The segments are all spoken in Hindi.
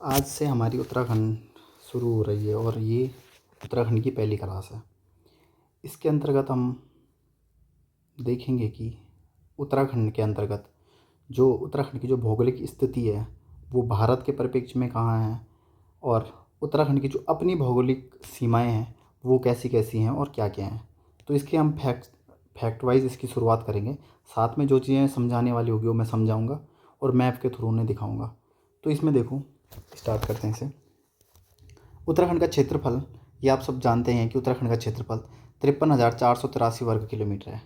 आज से हमारी उत्तराखंड शुरू हो रही है और ये उत्तराखंड की पहली क्लास है। इसके अंतर्गत हम देखेंगे कि उत्तराखंड के अंतर्गत जो उत्तराखंड की जो भौगोलिक स्थिति है वो भारत के परिप्रेक्ष्य में कहाँ है, और उत्तराखंड की जो अपनी भौगोलिक सीमाएं हैं वो कैसी कैसी हैं और क्या क्या हैं। तो इसके हम फैक्ट वाइज इसकी शुरुआत करेंगे। साथ में जो चीज़ें समझाने वाली होगी वो मैं समझाऊंगा और मैप के थ्रू उन्हें दिखाऊंगा। तो इसमें देखो, स्टार्ट करते हैं इसे। उत्तराखंड का क्षेत्रफल, ये आप सब जानते हैं कि उत्तराखंड का क्षेत्रफल 53,483 वर्ग किलोमीटर है,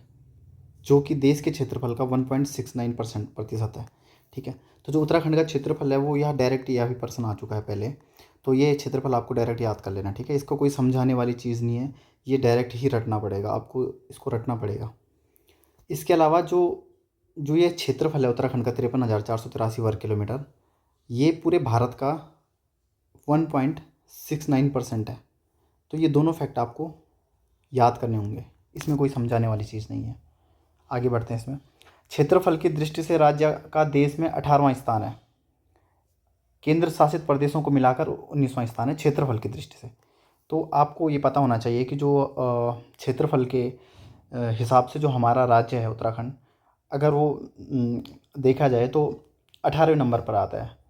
जो कि देश के क्षेत्रफल का 1.69% है। ठीक है, तो जो उत्तराखंड का क्षेत्रफल है वो यहाँ डायरेक्ट यह भी पर्सन आ चुका है पहले, तो ये क्षेत्रफल आपको डायरेक्ट याद कर लेना। ठीक है, इसको कोई समझाने वाली चीज़ नहीं है, ये डायरेक्ट ही रटना पड़ेगा आपको, इसको रटना पड़ेगा। इसके अलावा जो जो ये क्षेत्रफल है उत्तराखंड का 53,483 वर्ग किलोमीटर, ये पूरे भारत का 1.69% है। तो ये दोनों फैक्ट आपको याद करने होंगे, इसमें कोई समझाने वाली चीज़ नहीं है। आगे बढ़ते हैं। इसमें क्षेत्रफल की दृष्टि से राज्य का देश में 18वां स्थान है। केंद्र शासित प्रदेशों को मिलाकर 19वां स्थान है क्षेत्रफल की दृष्टि से। तो आपको ये पता होना चाहिए कि जो क्षेत्रफल के हिसाब से जो हमारा राज्य है उत्तराखंड, अगर वो देखा जाए तो 18वें नंबर पर आता है।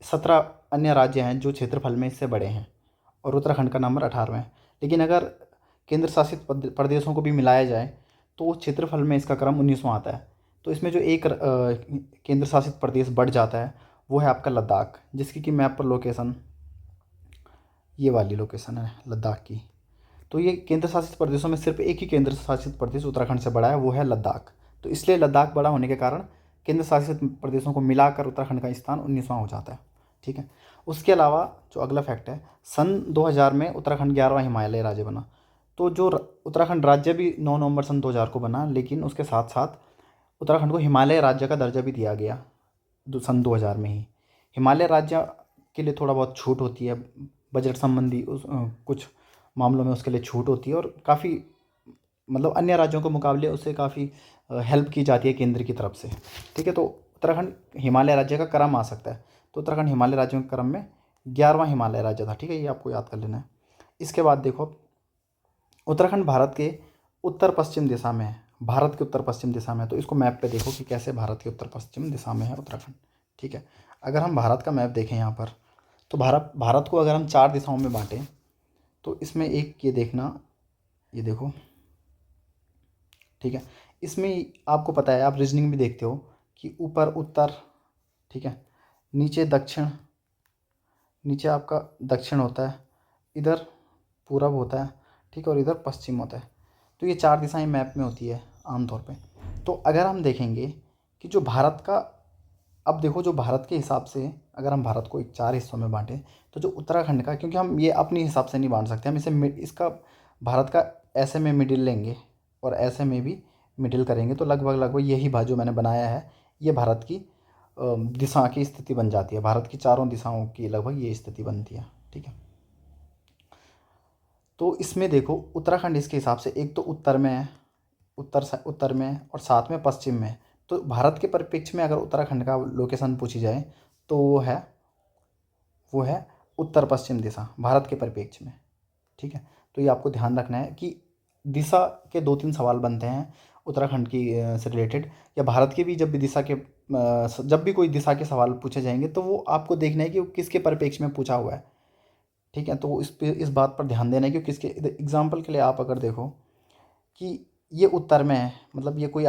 17 अन्य राज्य हैं जो क्षेत्रफल में इससे बड़े हैं और उत्तराखंड का नंबर 18वां है। लेकिन अगर केंद्र शासित प्रदेशों को भी मिलाया जाए तो क्षेत्रफल में इसका क्रम 19वां आता है। तो इसमें जो एक केंद्र शासित प्रदेश बढ़ जाता है वो है आपका लद्दाख, जिसकी कि मैप पर लोकेशन ये वाली लोकेशन है लद्दाख की। तो ये केंद्र शासित प्रदेशों में सिर्फ एक ही केंद्र शासित प्रदेश उत्तराखंड से बड़ा है, वो है लद्दाख। तो इसलिए लद्दाख बड़ा होने के कारण केंद्र शासित प्रदेशों को मिलाकर उत्तराखंड का स्थान 19वां हो जाता है। ठीक है, उसके अलावा जो अगला फैक्ट है, सन 2000 में उत्तराखंड 11वां हिमालय राज्य बना। तो जो उत्तराखंड राज्य भी 9 नवंबर सन 2000 को बना, लेकिन उसके साथ साथ उत्तराखंड को हिमालय राज्य का दर्जा भी दिया गया सन 2000 में ही। हिमालय राज्य के लिए थोड़ा बहुत छूट होती है, बजट संबंधी कुछ मामलों में उसके लिए छूट होती है, और काफ़ी मतलब अन्य राज्यों के मुकाबले उससे काफ़ी हेल्प की जाती है केंद्र की तरफ से। ठीक है, तो उत्तराखंड हिमालय राज्य का क्रम आ सकता है। तो उत्तराखंड हिमालय राज्यों के क्रम में 11वां हिमालय राज्य था। ठीक है, ये आपको याद कर लेना है। इसके बाद देखो, उत्तराखंड भारत के उत्तर पश्चिम दिशा में है। भारत के उत्तर पश्चिम दिशा में है, तो इसको मैप पे देखो कि कैसे भारत के उत्तर पश्चिम दिशा में है उत्तराखंड। ठीक है, अगर हम भारत का मैप देखें यहाँ पर, तो भारत भारत को अगर हम 4 दिशाओं में बांटें तो इसमें एक ये देखना, ये देखो। ठीक है, इसमें आपको पता है, आप रीजनिंग भी देखते हो कि ऊपर उत्तर, ठीक है, नीचे दक्षिण, नीचे आपका दक्षिण होता है, इधर पूरब होता है, ठीक है, और इधर पश्चिम होता है। तो ये 4 दिशाएं मैप में होती है आमतौर पे। तो अगर हम देखेंगे कि जो भारत का, अब देखो जो भारत के हिसाब से अगर हम भारत को 4 हिस्सों में बांटें, तो जो उत्तराखंड का, क्योंकि हम ये अपने हिसाब से नहीं बांट सकते, हम इसे इसका भारत का ऐसे में मिडिल लेंगे और ऐसे में भी मिडिल करेंगे, तो लगभग लगभग यही भाग जो मैंने बनाया है ये भारत की दिशा की स्थिति बन जाती है। भारत की चारों दिशाओं की लगभग ये स्थिति बनती है। ठीक है, तो इसमें देखो उत्तराखंड इसके हिसाब से एक तो उत्तर में है, उत्तर में, और साथ में पश्चिम में। तो भारत के परिप्रेक्ष्य में अगर उत्तराखंड का लोकेशन पूछी जाए तो वो है उत्तर पश्चिम दिशा भारत के परिप्रेक्ष्य में। ठीक है, तो ये आपको ध्यान रखना है कि दिशा के 2-3 सवाल बनते हैं उत्तराखंड की से रिलेटेड, या भारत के भी जब भी जब भी कोई दिशा के सवाल पूछे जाएंगे तो वो आपको देखना है कि वो किसके परिप्रेक्ष्य में पूछा हुआ है। ठीक है, तो इस बात पर ध्यान देना है कि किसके, एग्जाम्पल के लिए आप अगर देखो कि ये उत्तर में है, मतलब ये कोई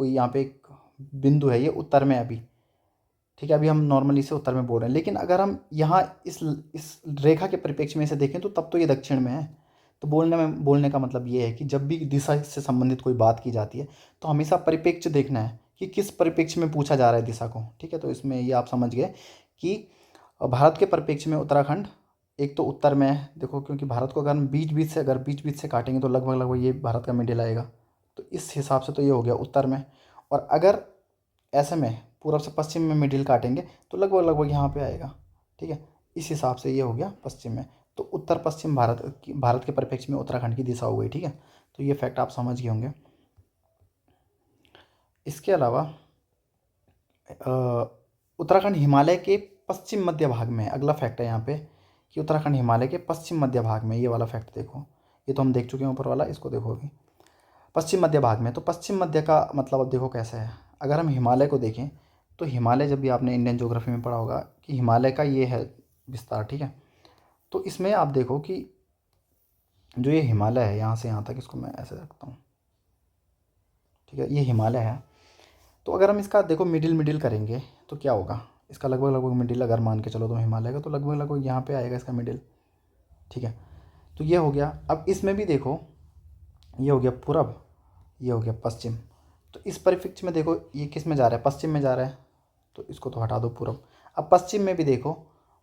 यहाँ पे एक बिंदु है, ये उत्तर में है अभी। ठीक है, अभी हम नॉर्मली इसे उत्तर में बोल रहे हैं, लेकिन अगर हम यहाँ इस रेखा के परिप्रेक्ष्य में इसे देखें तो तब तो ये दक्षिण में है। तो बोलने का मतलब ये है कि जब भी दिशा से संबंधित कोई बात की जाती है तो हमेशा परिप्रेक्ष्य देखना है कि किस परिप्रेक्ष्य में पूछा जा रहा है दिशा को। ठीक है, तो इसमें ये आप समझ गए कि भारत के परिप्रेक्ष्य में उत्तराखंड एक तो उत्तर में है। देखो, क्योंकि भारत को अगर हम बीच बीच से काटेंगे तो लगभग लगभग ये भारत का मिडिल आएगा, तो इस हिसाब से तो ये हो गया उत्तर में। और अगर ऐसे में पूरब से पश्चिम में मिडिल काटेंगे तो लगभग लगभग यहाँ पे आएगा। ठीक है, इस हिसाब से ये हो गया पश्चिम में। तो उत्तर पश्चिम भारत के परिप्रेक्ष्य में उत्तराखंड की दिशा हो गई। ठीक है, तो ये फैक्ट आप समझ गए होंगे। इसके अलावा उत्तराखंड हिमालय के पश्चिम मध्य भाग में है। अगला फैक्ट है यहाँ पे कि उत्तराखंड हिमालय के पश्चिम मध्य भाग में, ये वाला फैक्ट देखो, ये तो हम देख चुके हैं ऊपर वाला, इसको देखो अभी। पश्चिम मध्य भाग में, तो पश्चिम मध्य का मतलब अब देखो कैसे है। अगर हम हिमालय को देखें तो हिमालय, जब भी आपने इंडियन ज्योग्राफी में पढ़ा होगा कि हिमालय का ये है विस्तार, ठीक है। तो इसमें आप देखो कि जो ये हिमालय है यहाँ से यहाँ तक, इसको मैं ऐसे रखता हूँ, ठीक है, ये हिमालय है। तो अगर हम इसका देखो मिडिल मिडिल करेंगे तो क्या होगा, इसका लगभग लगभग मिडिल अगर मान के चलो तो हिमालय का, तो लगभग लगभग यहाँ पे आएगा इसका मिडिल, ठीक है। तो ये हो गया। अब इसमें भी देखो, ये हो गया पूरब, ये हो गया पश्चिम। तो इस परिप्रेक्ष्य में देखो ये किस में जा रहा है, पश्चिम में जा रहा है, तो इसको तो हटा दो पूरब। अब पश्चिम में भी देखो,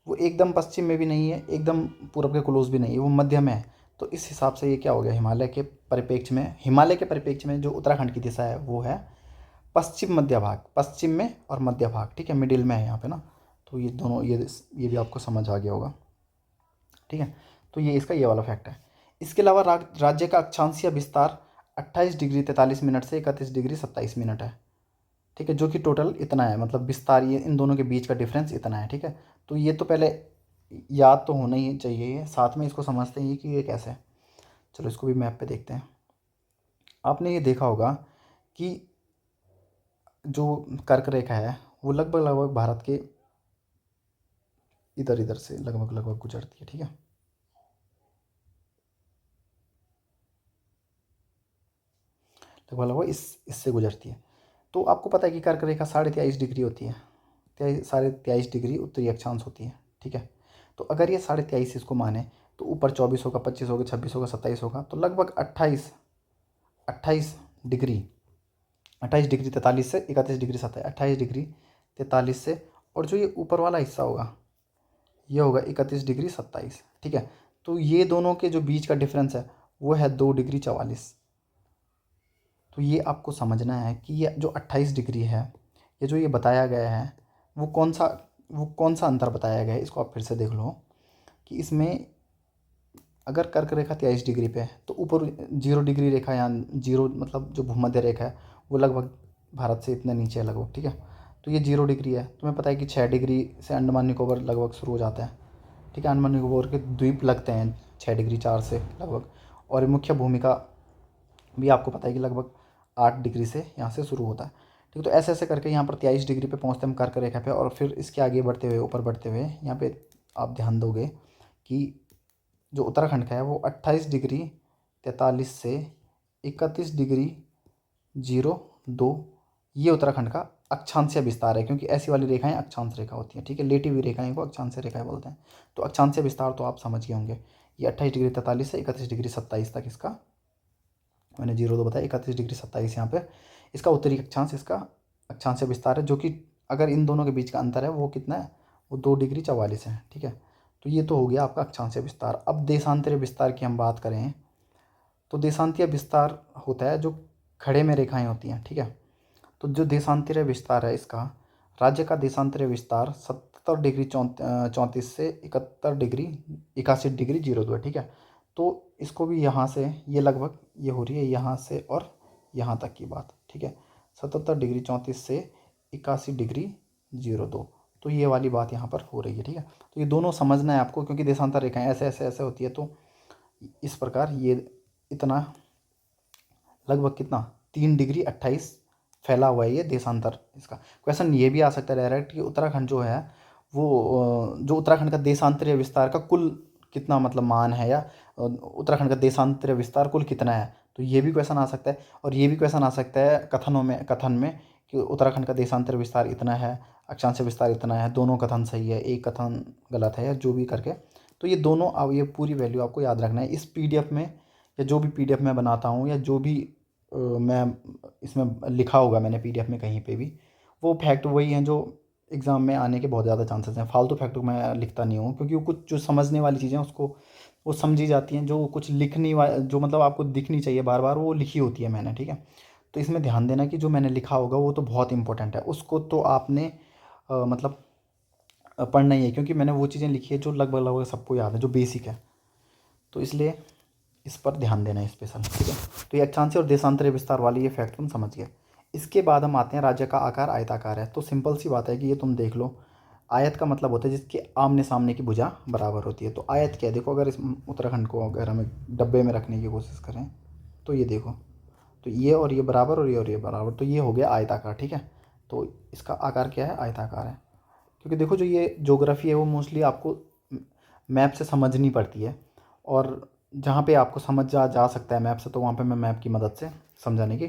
वो एकदम पश्चिम में भी नहीं है, एकदम पूरब के क्लोज भी नहीं है, वो मध्य में है। तो इस हिसाब से ये क्या हो गया, हिमालय के परिप्रेक्ष्य में, हिमालय के परिप्रेक्ष्य में जो उत्तराखंड की दिशा है वो है पश्चिम मध्य भाग, पश्चिम में और मध्य भाग, ठीक है, मिडिल में है यहाँ पे ना। तो ये दोनों, ये भी आपको समझ आ गया होगा, ठीक है। तो ये इसका ये वाला फैक्ट है। इसके अलावा राज्य का अक्षांशीय विस्तार 28 डिग्री 43 मिनट से 31 डिग्री 27 मिनट है, ठीक है, जो कि टोटल इतना है, मतलब विस्तार, ये इन दोनों के बीच का डिफरेंस इतना है, ठीक है। तो ये तो पहले याद तो होना ही चाहिए, ये साथ में इसको समझते हैं कि ये कैसे है। चलो इसको भी मैप पे देखते हैं। आपने ये देखा होगा कि जो कर्क रेखा है वो लगभग लगभग भारत के इधर इधर से लगभग लगभग गुजरती है, ठीक है। लगभग लगभग इससे गुजरती है। तो आपको पता है कि कर्क रेखा 23.5 डिग्री होती है, 23.5 डिग्री उत्तरी अक्षांश होती है, ठीक है। तो अगर ये 23.5 इसको माने तो ऊपर 24 होगा, 25 होगा, 26 होगा, 27 होगा, तो लगभग 28 डिग्री, 28 डिग्री 43 से 31 डिग्री 27, 28 डिग्री 43 से, और जो ये ऊपर वाला हिस्सा होगा ये होगा 31 डिग्री 27, ठीक है। तो ये दोनों के जो बीच का डिफरेंस है वो है 2 डिग्री 44। तो ये आपको समझना है कि ये जो 28 डिग्री है, ये जो ये बताया गया है वो कौन सा अंतर बताया गया है, इसको आप फिर से देख लो कि इसमें अगर कर्क रेखा 23 डिग्री पे है तो ऊपर 0 डिग्री रेखा, या जीरो मतलब जो भूमध्य रेखा है वो लगभग भारत से इतने नीचे है लगभग, ठीक है। तो ये 0 डिग्री है, तुम्हें पता है कि 6 डिग्री से अंडमान निकोबार लगभग शुरू हो जाता है, ठीक है। अंडमान निकोबार के द्वीप लगते हैं 6 डिग्री 4 से लगभग, और मुख्य भूमिका भी आपको पता है कि लगभग 8 डिग्री से यहाँ से शुरू होता है, ठीक है। तो ऐसे ऐसे करके यहाँ पर 23 डिग्री पे पहुँचते हैं हम कर्क रेखा पे, और फिर इसके आगे बढ़ते हुए, ऊपर बढ़ते हुए यहाँ पे आप ध्यान दोगे कि जो उत्तराखंड का है वो 28 डिग्री 43 से 31 डिग्री 02, ये उत्तराखंड का अक्षांशीय विस्तार है, क्योंकि ऐसी वाली रेखाएं अक्षांश रेखा होती हैं, ठीक है। लेटी हुई रेखाएं को अक्षांशीय रेखाएं बोलते हैं। तो अक्षांशीय विस्तार तो आप समझ गए होंगे, ये 28 डिग्री 43 से 31 डिग्री 27 तक इसका, मैंने 02 बताया, 31 डिग्री 27 यहाँ पे इसका उत्तरी अक्षांश, इसका अक्षांशीय विस्तार है, जो कि अगर इन दोनों के बीच का अंतर है वो कितना है, वो 2 डिग्री 44 है, ठीक है। तो ये तो हो गया आपका अक्षांशीय विस्तार। अब देशांतरीय विस्तार की हम बात करें तो देशांतरीय विस्तार होता है जो खड़े में रेखाएं होती हैं, ठीक है। तो जो देशांतरीय विस्तार है इसका, राज्य का देशांतरीय विस्तार 70 डिग्री 34 से 71 डिग्री 81 डिग्री 02 है, ठीक है। तो इसको भी यहाँ से, ये लगभग ये हो रही है यहाँ से और यहाँ तक की बात, ठीक है, 77 डिग्री 34 से 81 डिग्री 02। तो ये वाली बात यहाँ पर हो रही है, ठीक है। तो ये दोनों समझना है आपको, क्योंकि देशांतर रेखाएं ऐसे ऐसे ऐसे होती है। तो इस प्रकार ये इतना लगभग कितना 3 डिग्री 28 फैला हुआ है ये देशांतर। इसका क्वेश्चन ये भी आ सकता है डायरेक्ट कि उत्तराखंड जो है वो जो उत्तराखंड का देशांतरीय विस्तार का कुल कितना मतलब मान है, या उत्तराखंड का देशांतरीय विस्तार कुल कितना है। तो ये भी क्वेश्चन आ सकता है, और ये भी क्वेश्चन आ सकता है कथन में कि उत्तराखंड का देशांतरीय विस्तार इतना है, अक्षांशीय विस्तार इतना है, दोनों कथन सही है, एक कथन गलत है, या जो भी करके। तो ये दोनों, अब ये पूरी वैल्यू आपको याद रखना है इस पीडीएफ में, या जो भी पीडीएफ मैं बनाता हूँ, या जो भी मैं इसमें लिखा होगा मैंने पीडीएफ में कहीं पे भी, वो फैक्ट वही हैं जो एग्ज़ाम में आने के बहुत ज़्यादा चांसेस हैं। फालतू फैक्ट को मैं लिखता नहीं हूँ, क्योंकि वो कुछ जो समझने वाली चीज़ें उसको वो समझी जाती हैं, जो कुछ लिखनी जो मतलब आपको दिखनी चाहिए बार बार, वो लिखी होती है मैंने, ठीक है। तो इसमें ध्यान देना कि जो मैंने लिखा होगा वो तो बहुत इंपॉर्टेंट है, उसको तो आपने मतलब पढ़ना ही है, क्योंकि मैंने वो चीज़ें लिखी है जो लगभग लगभग सबको याद है, जो बेसिक है। तो इसलिए इस पर ध्यान देना है स्पेशल, ठीक है। तो ये अक्षांशीय और देशांतरीय विस्तार वाली ये फैक्ट तुम समझ गए। इसके बाद हम आते हैं राज्य का आकार आयताकार है। तो सिंपल सी बात है कि ये तुम देख लो, आयत का मतलब होता है जिसके आमने सामने की भुजा बराबर होती है। तो आयत क्या है, देखो अगर इस उत्तराखंड को अगर हम एक डब्बे में रखने की कोशिश करें तो ये देखो, तो ये और ये बराबर और ये बराबर, तो ये हो गया आयताकार। ठीक है, तो इसका आकार क्या है, आयताकार है। क्योंकि देखो जो ये ज्योग्राफी है वो मोस्टली आपको मैप से समझनी पड़ती है, और जहाँ पे आपको समझ जा सकता है मैप से, तो वहाँ पे मैं मैप की मदद से समझाने की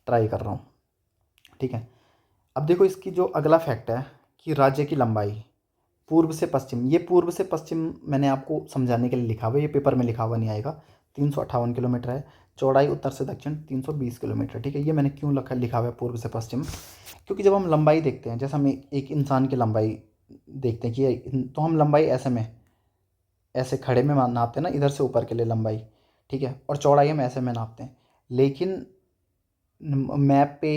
ट्राई कर रहा हूँ। ठीक है, अब देखो इसकी जो अगला फैक्ट है कि राज्य की लंबाई पूर्व से पश्चिम, ये पूर्व से पश्चिम मैंने आपको समझाने के लिए लिखा हुआ है, ये पेपर में लिखा हुआ नहीं आएगा। 358 किलोमीटर है। चौड़ाई उत्तर से दक्षिण 320 किलोमीटर। ठीक है, ये मैंने क्यों लिखा हुआ है पूर्व से पश्चिम, क्योंकि जब हम लंबाई देखते हैं, जैसे हम एक इंसान की लंबाई देखते हैं कि तो हम लंबाई ऐसे खड़े में नापते हैं ना, इधर से ऊपर के लिए लंबाई। ठीक है, और चौड़ाई हम ऐसे में नापते हैं, लेकिन मैप पे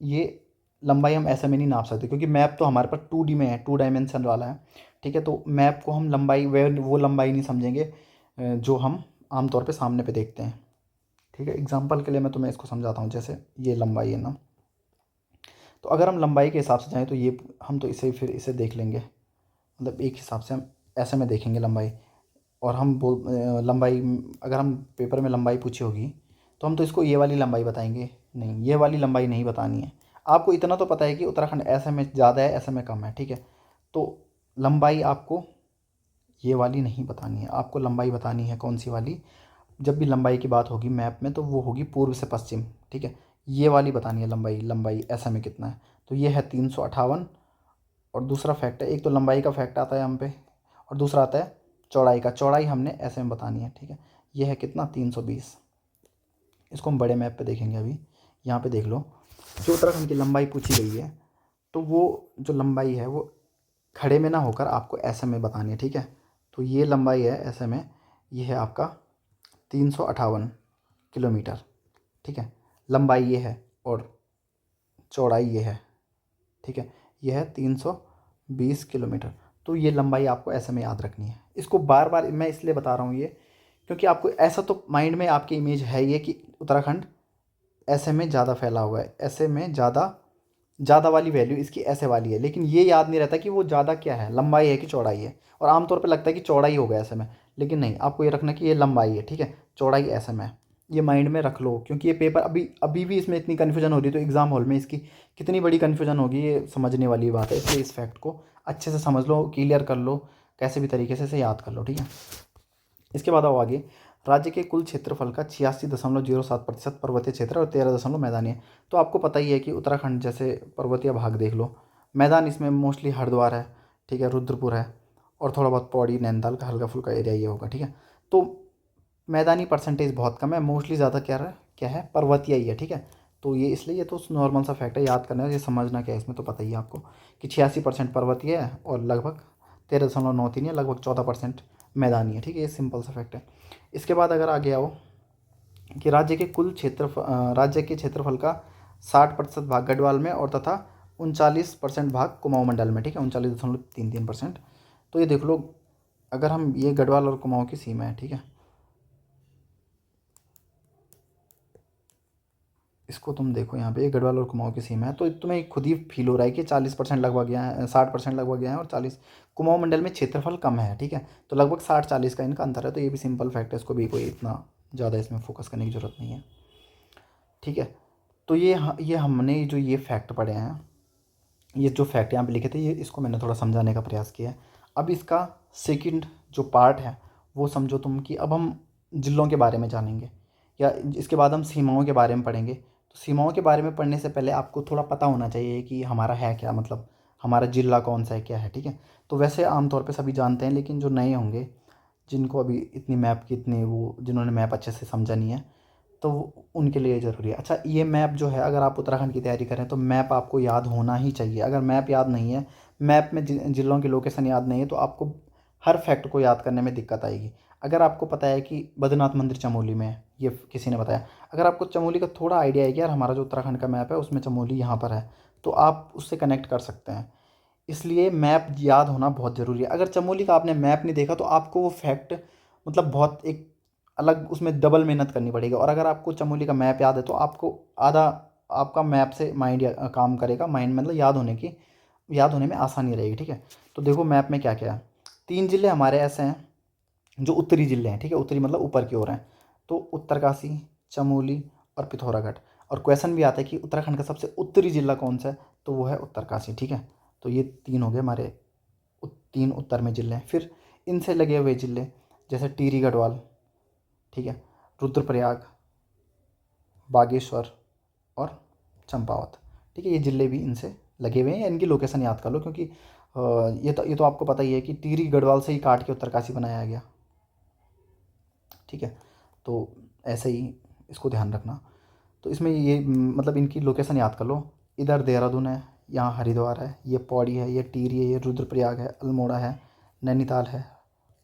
ये लंबाई हम ऐसे में नहीं नाप सकते, क्योंकि मैप तो हमारे पास 2D में है, 2 डायमेंशन वाला है। ठीक है, तो मैप को हम लंबाई वो लंबाई नहीं समझेंगे जो हम आमतौर पे सामने पे देखते हैं। ठीक है, एग्जांपल के लिए मैं तुम्हें इसको समझाता हूँ। जैसे ये लंबाई है ना, तो अगर हम लंबाई के हिसाब से जाएँ तो ये हम तो फिर इसे देख लेंगे, मतलब एक हिसाब से हम ऐसे में देखेंगे लंबाई। और हम लंबाई, अगर हम पेपर में लंबाई पूछी होगी तो हम तो इसको ये वाली लंबाई बताएंगे, नहीं ये वाली लंबाई नहीं बतानी है। आपको इतना तो पता है कि उत्तराखंड ऐसे में ज़्यादा है, ऐसे में कम है। ठीक है, तो लंबाई आपको ये वाली नहीं बतानी है, आपको लंबाई बतानी है कौन सी वाली, जब भी लंबाई की बात होगी मैप में तो वो होगी पूर्व से पश्चिम। ठीक है, ये वाली बतानी है लंबाई, ऐसे में कितना है, तो ये है 358। और दूसरा फैक्ट है, एक तो लंबाई का फैक्ट आता है हम पे, और दूसरा आता है चौड़ाई का। चौड़ाई हमने ऐसे में बतानी है। ठीक है, ये है कितना, 320। इसको हम बड़े मैप पे देखेंगे अभी। यहाँ पे देख लो, जो उत्तराखंड की लंबाई पूछी गई है, तो वो जो लंबाई है वो खड़े में ना होकर आपको ऐसे में बतानी है। ठीक है, तो ये लंबाई है ऐसे में, ये है आपका 358 किलोमीटर। ठीक है, लंबाई ये है और चौड़ाई ये है। ठीक है, ये है 320 किलोमीटर। तो ये लंबाई आपको ऐसे में याद रखनी है। इसको बार बार मैं इसलिए बता रहा हूँ ये, क्योंकि आपको ऐसा तो माइंड में आपकी इमेज है ये कि उत्तराखंड ऐसे में ज़्यादा फैला हुआ है, ऐसे में ज़्यादा ज़्यादा वाली वैल्यू इसकी ऐसे वाली है, लेकिन ये याद नहीं रहता कि वो ज़्यादा क्या है, लंबाई है कि चौड़ाई है। और आमतौर पे लगता है कि चौड़ाई होगा ऐसे में, लेकिन नहीं, आपको ये रखना कि ये लंबाई है। ठीक है, चौड़ाई ऐसे में है। ये माइंड में रख लो, क्योंकि ये पेपर अभी अभी भी इसमें इतनी कन्फ्यूजन हो रही है, तो एग्ज़ाम हॉल में इसकी कितनी बड़ी कन्फ्यूजन होगी ये समझने वाली बात है। इसलिए इस फैक्ट को अच्छे से समझ लो, क्लियर कर लो, कैसे भी तरीके से इसे याद कर लो। ठीक है, इसके बाद आओ आगे। राज्य के कुल क्षेत्रफल का 86.07% पर्वतीय क्षेत्र और 13 मैदानी है। तो आपको पता ही है कि उत्तराखंड जैसे पर्वतीय भाग देख लो, मैदान इसमें मोस्टली हरिद्वार है। ठीक है, रुद्रपुर है, और थोड़ा बहुत पौड़ी नैनीताल का हल्का फुल्का एरिया ये होगा। ठीक है, तो मैदानी परसेंटेज बहुत कम है, मोस्टली ज़्यादा क्या है, पर्वतीय ही है। ठीक है, तो ये इसलिए ये तो नॉर्मल सा फैक्ट है, याद करना है, ये समझना क्या है इसमें तो पता ही है आपको कि 86% पर्वतीय है और लगभग 13.93 है, लगभग 14% मैदानी है। ठीक है, ये सिंपल सा फैक्ट है। इसके बाद अगर आगे आओ कि राज्य के क्षेत्रफल का 60% भाग गढ़वाल में और तथा 39% भाग कुमाऊं मंडल में। ठीक है, 39.33%। तो ये देख लो, अगर हम ये गढ़वाल और कुमाऊं की सीमा है। ठीक है, इसको तुम देखो, यहाँ पे ये गढ़वाल और कुमाऊं की सीमा है, तो तुम्हें खुद ही फील हो रहा है कि 40% लगभग गया है, 60% लगभग गया है, और 40 कुमाऊं मंडल में क्षेत्रफल कम है। ठीक है, तो लगभग 60-40 का इनका अंतर है। तो ये भी सिंपल फैक्ट है, इसको भी कोई इतना ज़्यादा इसमें फोकस करने की ज़रूरत नहीं है। ठीक है, तो ये हमने जो ये फैक्ट पढ़े हैं, ये जो फैक्ट यहाँ पे लिखे थे, ये इसको मैंने थोड़ा समझाने का प्रयास किया है। अब इसका सेकंड जो पार्ट है वो समझो तुम, कि अब हम जिलों के बारे में जानेंगे, या इसके बाद हम सीमाओं के बारे में पढ़ेंगे। तो सीमाओं के बारे में पढ़ने से पहले आपको थोड़ा पता होना चाहिए कि हमारा है क्या, मतलब हमारा जिला कौन सा है, क्या है। ठीक है, तो वैसे आमतौर पर सभी जानते हैं, लेकिन जो नए होंगे, जिनको अभी इतनी मैप की इतनी वो जिन्होंने मैप अच्छे से समझा नहीं है, तो उनके लिए ज़रूरी है। अच्छा, ये मैप जो है, अगर आप उत्तराखंड की तैयारी करें तो मैप आपको याद होना ही चाहिए। अगर मैप याद नहीं है, मैप में जिलों की लोकेशन याद नहीं है, तो आपको हर फैक्ट को याद करने में दिक्कत आएगी। अगर आपको पता है कि बद्रीनाथ मंदिर चमोली में है, ये किसी ने बताया, अगर आपको चमोली का थोड़ा आइडिया है कि यार हमारा जो उत्तराखंड का मैप है उसमें चमोली यहाँ पर है, तो आप उससे कनेक्ट कर सकते हैं। इसलिए मैप याद होना बहुत ज़रूरी है। अगर चमोली का आपने मैप नहीं देखा तो आपको वो फैक्ट, मतलब बहुत एक अलग उसमें डबल मेहनत करनी पड़ेगी। और अगर आपको चमोली का मैप याद है तो आपको आधा आपका मैप से माइंड काम करेगा, माइंड मतलब याद होने की याद होने में आसानी रहेगी, ठीक है। तो देखो मैप में क्या क्या है। 3 जिले हमारे ऐसे हैं जो उत्तरी जिले हैं, ठीक है, उत्तरी मतलब ऊपर की ओर हैं। तो उत्तरकाशी, चमोली और पिथौरागढ़। और क्वेश्चन भी आता है कि उत्तराखंड का सबसे उत्तरी जिला कौन सा है, तो वो है उत्तरकाशी, ठीक है। तो ये 3 हो गए हमारे 3 उत्तर में जिले हैं। फिर इनसे लगे हुए जिले जैसे टिहरी गढ़वाल, ठीक है, रुद्रप्रयाग, बागेश्वर और चंपावत, ठीक है, ये जिले भी इनसे लगे हुए हैं। इनकी लोकेशन याद कर लो, क्योंकि ये तो आपको पता ही है कि टिहरी गढ़वाल से ही काट के उत्तरकाशी बनाया गया, ठीक है। तो ऐसे ही इसको ध्यान रखना। तो इसमें ये मतलब इनकी लोकेशन याद कर लो। इधर देहरादून है, यहाँ हरिद्वार है, ये पौड़ी है, ये टिहरी है, ये रुद्रप्रयाग है, अल्मोड़ा है, नैनीताल है,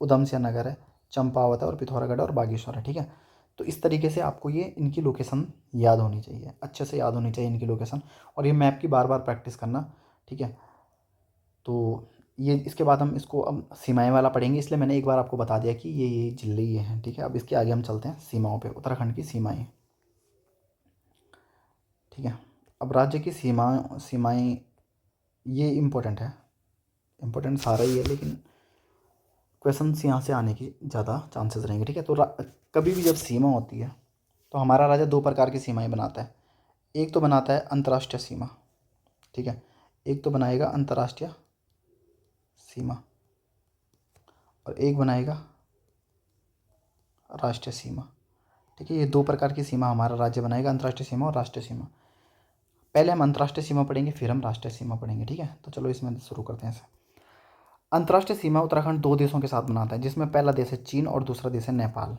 उधमसिंह नगर है, चंपावत है और पिथौरागढ़ और बागेश्वर है, ठीक है। तो इस तरीके से आपको ये इनकी लोकेशन याद होनी चाहिए, अच्छे से याद होनी चाहिए इनकी लोकेशन। और ये मैप की बार बार प्रैक्टिस करना, ठीक है। तो ये इसके बाद हम इसको अब सीमाएं वाला पढ़ेंगे, इसलिए मैंने एक बार आपको बता दिया कि ये जिले ये हैं, ठीक है। अब इसके आगे हम चलते हैं सीमाओं पे, उत्तराखंड की सीमाएं, ठीक है। अब राज्य की सीमाएं ये इम्पोर्टेंट है, इम्पोर्टेंट सारा ही है, लेकिन क्वेश्चंस यहाँ से आने की ज़्यादा चांसेस रहेंगे, ठीक है। तो कभी भी जब सीमा होती है तो हमारा राजा 2 प्रकार की सीमाएं बनाता है। एक तो बनाता है अंतर्राष्ट्रीय सीमा, ठीक है, एक तो बनाएगा अंतर्राष्ट्रीय सीमा और एक बनाएगा राष्ट्रीय सीमा, ठीक है। ये 2 प्रकार की सीमा हमारा राज्य बनाएगा, अंतर्राष्ट्रीय सीमा और राष्ट्रीय सीमा। पहले हम अंतर्राष्ट्रीय सीमा पढ़ेंगे, फिर हम राष्ट्रीय सीमा पढ़ेंगे, ठीक है। तो चलो इसमें शुरू करते हैं इसे। अंतर्राष्ट्रीय सीमा उत्तराखंड 2 देशों के साथ बनाता है, जिसमें पहला देश है चीन और दूसरा देश है नेपाल,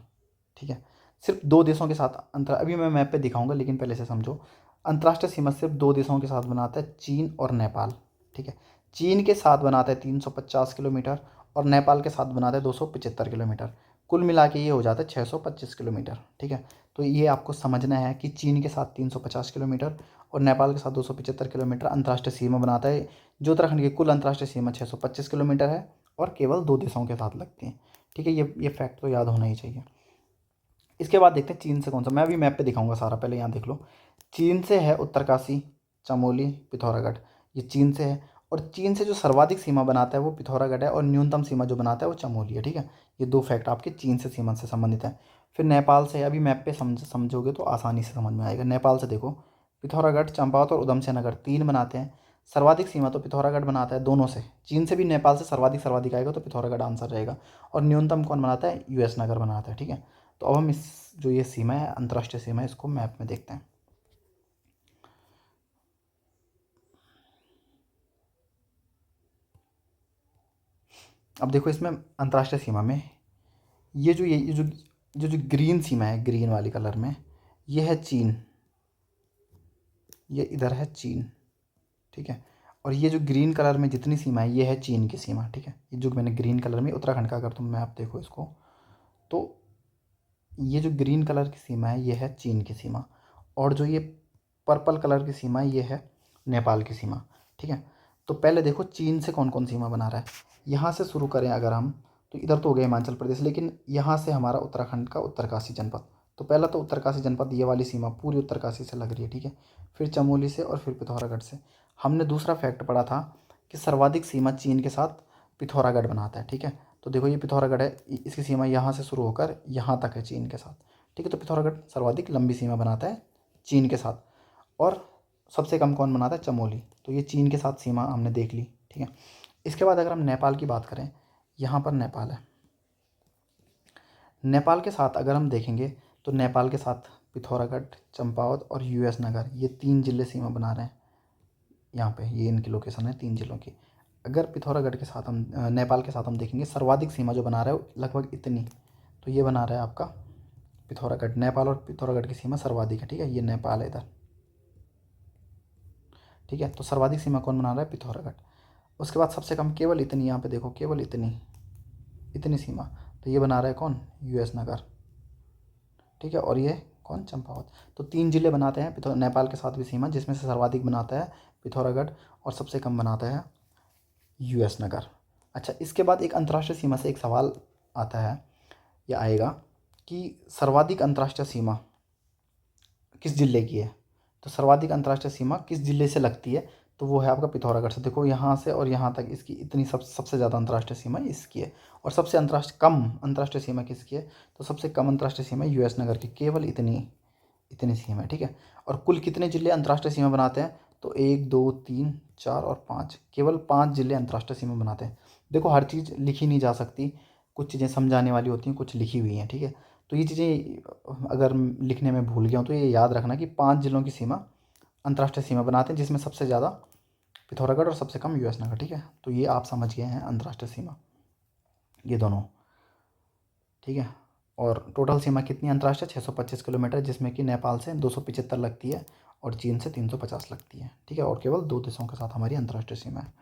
ठीक है। सिर्फ 2 देशों के साथ अंतर, अभी मैं मैप पे दिखाऊंगा, लेकिन पहले से समझो। अंतर्राष्ट्रीय सीमा सिर्फ 2 देशों के साथ बनाता है, चीन और नेपाल, ठीक है। चीन के साथ बनाता है 350 किलोमीटर और नेपाल के साथ बनाता है 275 किलोमीटर। कुल मिला के ये हो जाता है 625 किलोमीटर, ठीक है। तो ये आपको समझना है कि चीन के साथ 350 किलोमीटर और नेपाल के साथ 275 किलोमीटर अंतर्राष्ट्रीय सीमा बनाता है। जो उत्तराखंड की कुल अंतर्राष्ट्रीय सीमा 625 किलोमीटर है और केवल 2 देशों के साथ लगती है, ठीक है। ये फैक्ट तो याद होना ही चाहिए। इसके बाद देखते हैं चीन से कौन सा, मैं अभी मैप पे दिखाऊंगा सारा, पहले यहाँ देख लो। चीन से है उत्तरकाशी, चमोली, पिथौरागढ़, ये चीन से है। और चीन से जो सर्वाधिक सीमा बनाता है वो पिथौरागढ़ है और न्यूनतम सीमा जो बनाता है वो चमोली है, ठीक है। ये 2 फैक्ट आपके चीन से सीमा से संबंधित है। फिर नेपाल से, अभी मैप पे समझोगे तो आसानी से समझ में आएगा। नेपाल से देखो, पिथौरागढ़, चंपावत और उधमसिंह नगर 3 बनाते हैं। सर्वाधिक सीमा तो पिथौरागढ़ बनाता है दोनों से, चीन से भी नेपाल से सर्वाधिक सर्वाधिक आएगा तो पिथौरागढ़ आंसर रहेगा। और न्यूनतम कौन बनाता है, यूएस नगर बनाता है, ठीक है। तो अब हम इस जो ये सीमा है अंतर्राष्ट्रीय सीमा है इसको मैप में देखते हैं। अब देखो इसमें अंतर्राष्ट्रीय सीमा में ये जो ग्रीन सीमा है, ग्रीन वाली कलर में, ये है चीन, ये इधर है चीन, ठीक है। और ये जो ग्रीन कलर में जितनी सीमा है ये है चीन की सीमा, ठीक है। ये जो मैंने ग्रीन कलर में उत्तराखंड का, अगर तुम मैप देखो इसको, तो ये जो ग्रीन कलर की सीमा है ये है चीन की सीमा। और जो ये पर्पल कलर की सीमा है ये है नेपाल की सीमा, ठीक है। तो पहले देखो चीन से कौन कौन सीमा बना रहा है। यहाँ से शुरू करें अगर हम, तो इधर तो हो गया हिमाचल प्रदेश, लेकिन यहाँ से हमारा उत्तराखंड का उत्तरकाशी जनपद। तो पहला तो उत्तरकाशी जनपद, ये वाली सीमा पूरी उत्तरकाशी से लग रही है, ठीक है। फिर चमोली से और फिर पिथौरागढ़ से। हमने दूसरा फैक्ट पढ़ा था कि सर्वाधिक सीमा चीन के साथ पिथौरागढ़ बनाता है, ठीक है। तो देखो ये पिथौरागढ़ है, इसकी सीमा यहाँ से शुरू होकर यहाँ तक है चीन के साथ, ठीक है। तो पिथौरागढ़ सर्वाधिक लंबी सीमा बनाता है चीन के साथ। और सबसे कम कौन बनाता है, चमोली। तो ये चीन के साथ सीमा हमने देख ली, ठीक है। इसके बाद अगर हम नेपाल की बात करें, यहाँ पर नेपाल है। नेपाल के साथ अगर हम देखेंगे तो नेपाल के साथ पिथौरागढ़, चंपावत और यूएस नगर, ये 3 जिले सीमा बना रहे हैं। यहाँ पे ये इनकी लोकेशन है 3 जिलों की। अगर पिथौरागढ़ के साथ हम नेपाल के साथ हम देखेंगे, सर्वाधिक सीमा जो बना रहा है वो लगभग इतनी, तो ये बना रहा है आपका पिथौरागढ़। नेपाल और पिथौरागढ़ की सीमा सर्वाधिक है, ठीक है। ये नेपाल है इधर, ठीक है। तो सर्वाधिक सीमा कौन बना रहा है, पिथौरागढ़। उसके बाद सबसे कम केवल इतनी, यहाँ पे देखो केवल इतनी इतनी सीमा, तो ये बना रहा है कौन, यूएस नगर, ठीक है। और ये कौन, चंपावत। तो 3 जिले बनाते हैं नेपाल के साथ भी सीमा, जिसमें से सर्वाधिक बनाता है पिथौरागढ़ और सबसे कम बनाता है यूएस नगर। अच्छा, इसके बाद एक अंतर्राष्ट्रीय सीमा से एक सवाल आता है या आएगा कि सर्वाधिक अंतर्राष्ट्रीय सीमा किस जिले की है। तो सर्वाधिक अंतर्राष्ट्रीय सीमा किस जिले से लगती है, तो वो है आपका पिथौरागढ़ से। देखो यहाँ से और यहाँ तक इसकी इतनी सबसे ज़्यादा अंतर्राष्ट्रीय सीमा इसकी है। और सबसे कम अंतर्राष्ट्रीय सीमा किसकी है? तो सबसे कम अंतर्राष्ट्रीय सीमा यूएस नगर की, केवल इतनी इतनी सीमा है, ठीक है। और कुल कितने जिले अंतर्राष्ट्रीय सीमा बनाते हैं? तो 1 2 3 4 और 5, केवल 5 जिले अंतर्राष्ट्रीय सीमा बनाते हैं। देखो हर चीज़ लिखी नहीं जा सकती, कुछ चीज़ें समझाने वाली होती हैं, कुछ लिखी हुई हैं, ठीक है। तो ये चीज़ें अगर लिखने में भूल गया हूँ तो ये याद रखना कि 5 जिलों की सीमा अंतर्राष्ट्रीय सीमा बनाते हैं, जिसमें सबसे ज़्यादा पिथौरागढ़ और सबसे कम यूएस नगर, ठीक है। तो ये आप समझ गए हैं अंतर्राष्ट्रीय सीमा, ये दोनों, ठीक है। और टोटल सीमा कितनी अंतर्राष्ट्रीय? 625 किलोमीटर, जिसमें कि नेपाल से 275 लगती है और चीन से 350 लगती है, ठीक है। और केवल 2 देशों के साथ हमारी अंतर्राष्ट्रीय सीमा है।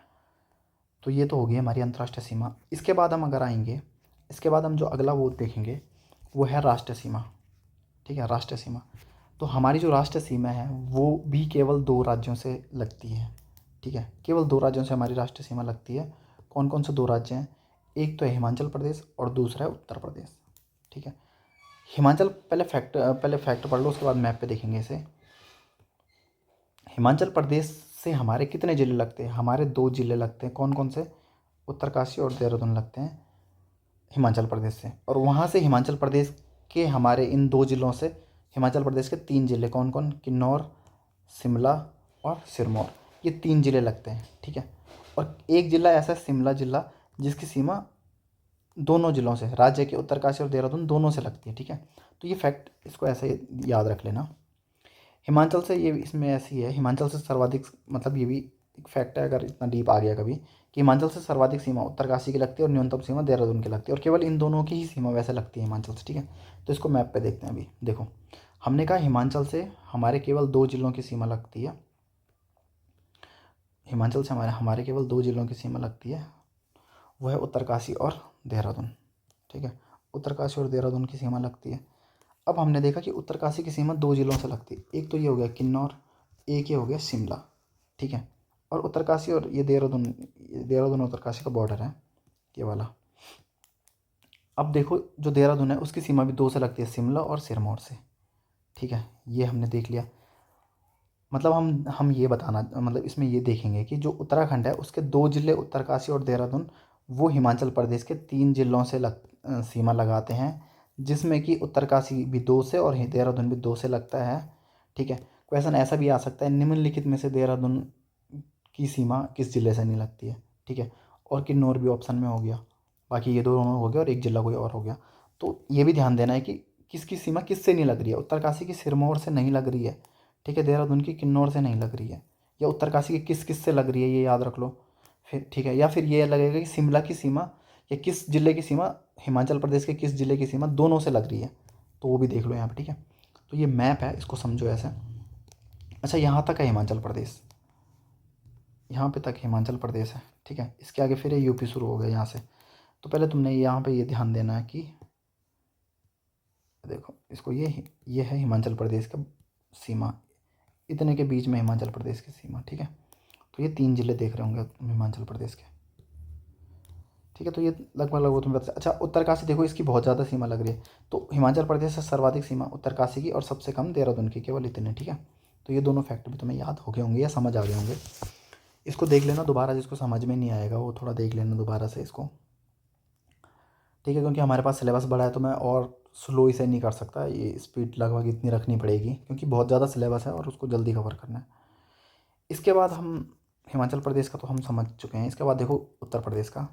तो ये तो हो गई हमारी अंतर्राष्ट्रीय सीमा। इसके बाद हम अगर आएंगे, इसके बाद हम जो अगला वो देखेंगे वो है राष्ट्रीय सीमा, ठीक है। राष्ट्रीय सीमा, तो हमारी जो राष्ट्रीय सीमा है वो भी केवल 2 राज्यों से लगती है, ठीक है। केवल 2 राज्यों से हमारी राष्ट्रीय सीमा लगती है। कौन कौन से 2 राज्य हैं? एक तो है हिमाचल प्रदेश और दूसरा है उत्तर प्रदेश, ठीक है। हिमाचल, पहले फैक्ट पढ़ लो, उसके बाद मैप पे देखेंगे इसे। हिमाचल प्रदेश से हमारे कितने ज़िले लगते हैं? हमारे 2 ज़िले लगते हैं। कौन कौन से? उत्तरकाशी और देहरादून लगते हैं हिमाचल प्रदेश से। और वहाँ से हिमाचल प्रदेश के हमारे इन 2 ज़िलों से हिमाचल प्रदेश के 3 ज़िले, कौन कौन? किन्नौर, शिमला और सिरमौर, ये 3 ज़िले लगते हैं, ठीक है। और एक ज़िला ऐसा है शिमला ज़िला, जिसकी सीमा दोनों ज़िलों से, राज्य के उत्तरकाशी और देहरादून दोनों से लगती है, ठीक है। तो ये फैक्ट इसको ऐसे याद रख लेना। हिमाचल से, ये इसमें ऐसी है, हिमाचल से सर्वाधिक, मतलब ये भी एक फैक्ट है अगर इतना डीप आ गया कभी, कि हिमाचल से सर्वाधिक सीमा उत्तरकाशी की लगती है और न्यूनतम सीमा देहरादून की लगती है। और केवल इन दोनों की ही सीमा वैसे लगती है हिमाचल से, ठीक है। तो इसको मैप पे देखते हैं अभी। देखो हमने कहा हिमाचल से हमारे केवल 2 ज़िलों की सीमा लगती है। हिमाचल से हमारे केवल 2 ज़िलों की सीमा लगती है, वो है उत्तरकाशी और देहरादून, ठीक है। उत्तरकाशी और देहरादून की सीमा लगती है। अब हमने देखा कि उत्तरकाशी की सीमा 2 ज़िलों से लगती है, एक तो ये हो गया किन्नौर, एक ये हो गया शिमला, ठीक है। और उत्तरकाशी और ये देहरादून उत्तरकाशी का बॉर्डर है, ये वाला। अब देखो जो देहरादून है उसकी सीमा भी 2 से लगती है, शिमला और सिरमौर से, ठीक है। ये हमने देख लिया। मतलब हम ये बताना, मतलब इसमें ये देखेंगे कि जो उत्तराखंड है उसके 2 ज़िले उत्तरकाशी और देहरादून, वो हिमाचल प्रदेश के 3 ज़िलों से सीमा लगाते हैं, जिसमें कि उत्तरकाशी भी 2 से और देहरादून भी 2 से लगता है, ठीक है। क्वेश्चन ऐसा भी आ सकता है, निम्नलिखित में से देहरादून की सीमा किस ज़िले से नहीं लगती है, ठीक है। और किन्नौर भी ऑप्शन में हो गया, बाकी ये दोनों हो गया और एक ज़िला कोई और हो गया। तो ये भी ध्यान देना है कि किसकी सीमा किससे नहीं लग रही है। उत्तरकाशी की सिरमौर से नहीं लग रही है, ठीक है। देहरादून की किन्नौर से नहीं लग रही है, या उत्तरकाशी की किस किस से लग रही है, ये याद रख लो फिर, ठीक है। या फिर ये लगेगा कि शिमला की सीमा या किस ज़िले की सीमा, हिमाचल प्रदेश के किस ज़िले की सीमा दोनों से लग रही है, तो वो भी देख लो यहाँ पे, ठीक है। तो ये मैप है, इसको समझो ऐसे। अच्छा यहाँ तक है हिमाचल प्रदेश, यहाँ पे तक हिमाचल प्रदेश है, ठीक है। इसके आगे फिर ये यूपी शुरू हो गया यहाँ से। तो पहले तुमने यहाँ पे ये ध्यान देना है कि देखो इसको, ये है हिमाचल प्रदेश का सीमा, इतने के बीच में हिमाचल प्रदेश की सीमा, ठीक है। तो ये 3 ज़िले देख रहे होंगे तुम हिमाचल प्रदेश के, ठीक है। तो ये लगभग तुम्हें पता। अच्छा उत्तरकाशी देखो, इसकी बहुत ज़्यादा सीमा लग रही है। तो हिमाचल प्रदेश से सर्वाधिक सीमा उत्तरकाशी की और सबसे कम देहरादून की, केवल इतने, ठीक है। तो ये दोनों फैक्ट भी तुम्हें याद हो गए होंगे या समझ आ गए होंगे। इसको देख लेना दोबारा, जिसको समझ में नहीं आएगा वो थोड़ा देख लेना दोबारा से इसको, ठीक है। क्योंकि हमारे पास सिलेबस बड़ा है तो मैं और स्लो इसे नहीं कर सकता, ये स्पीड लगभग इतनी रखनी पड़ेगी क्योंकि बहुत ज़्यादा सिलेबस है और उसको जल्दी कवर करना है। इसके बाद हम हिमाचल प्रदेश का तो हम समझ चुके हैं। इसके बाद देखो उत्तर प्रदेश का।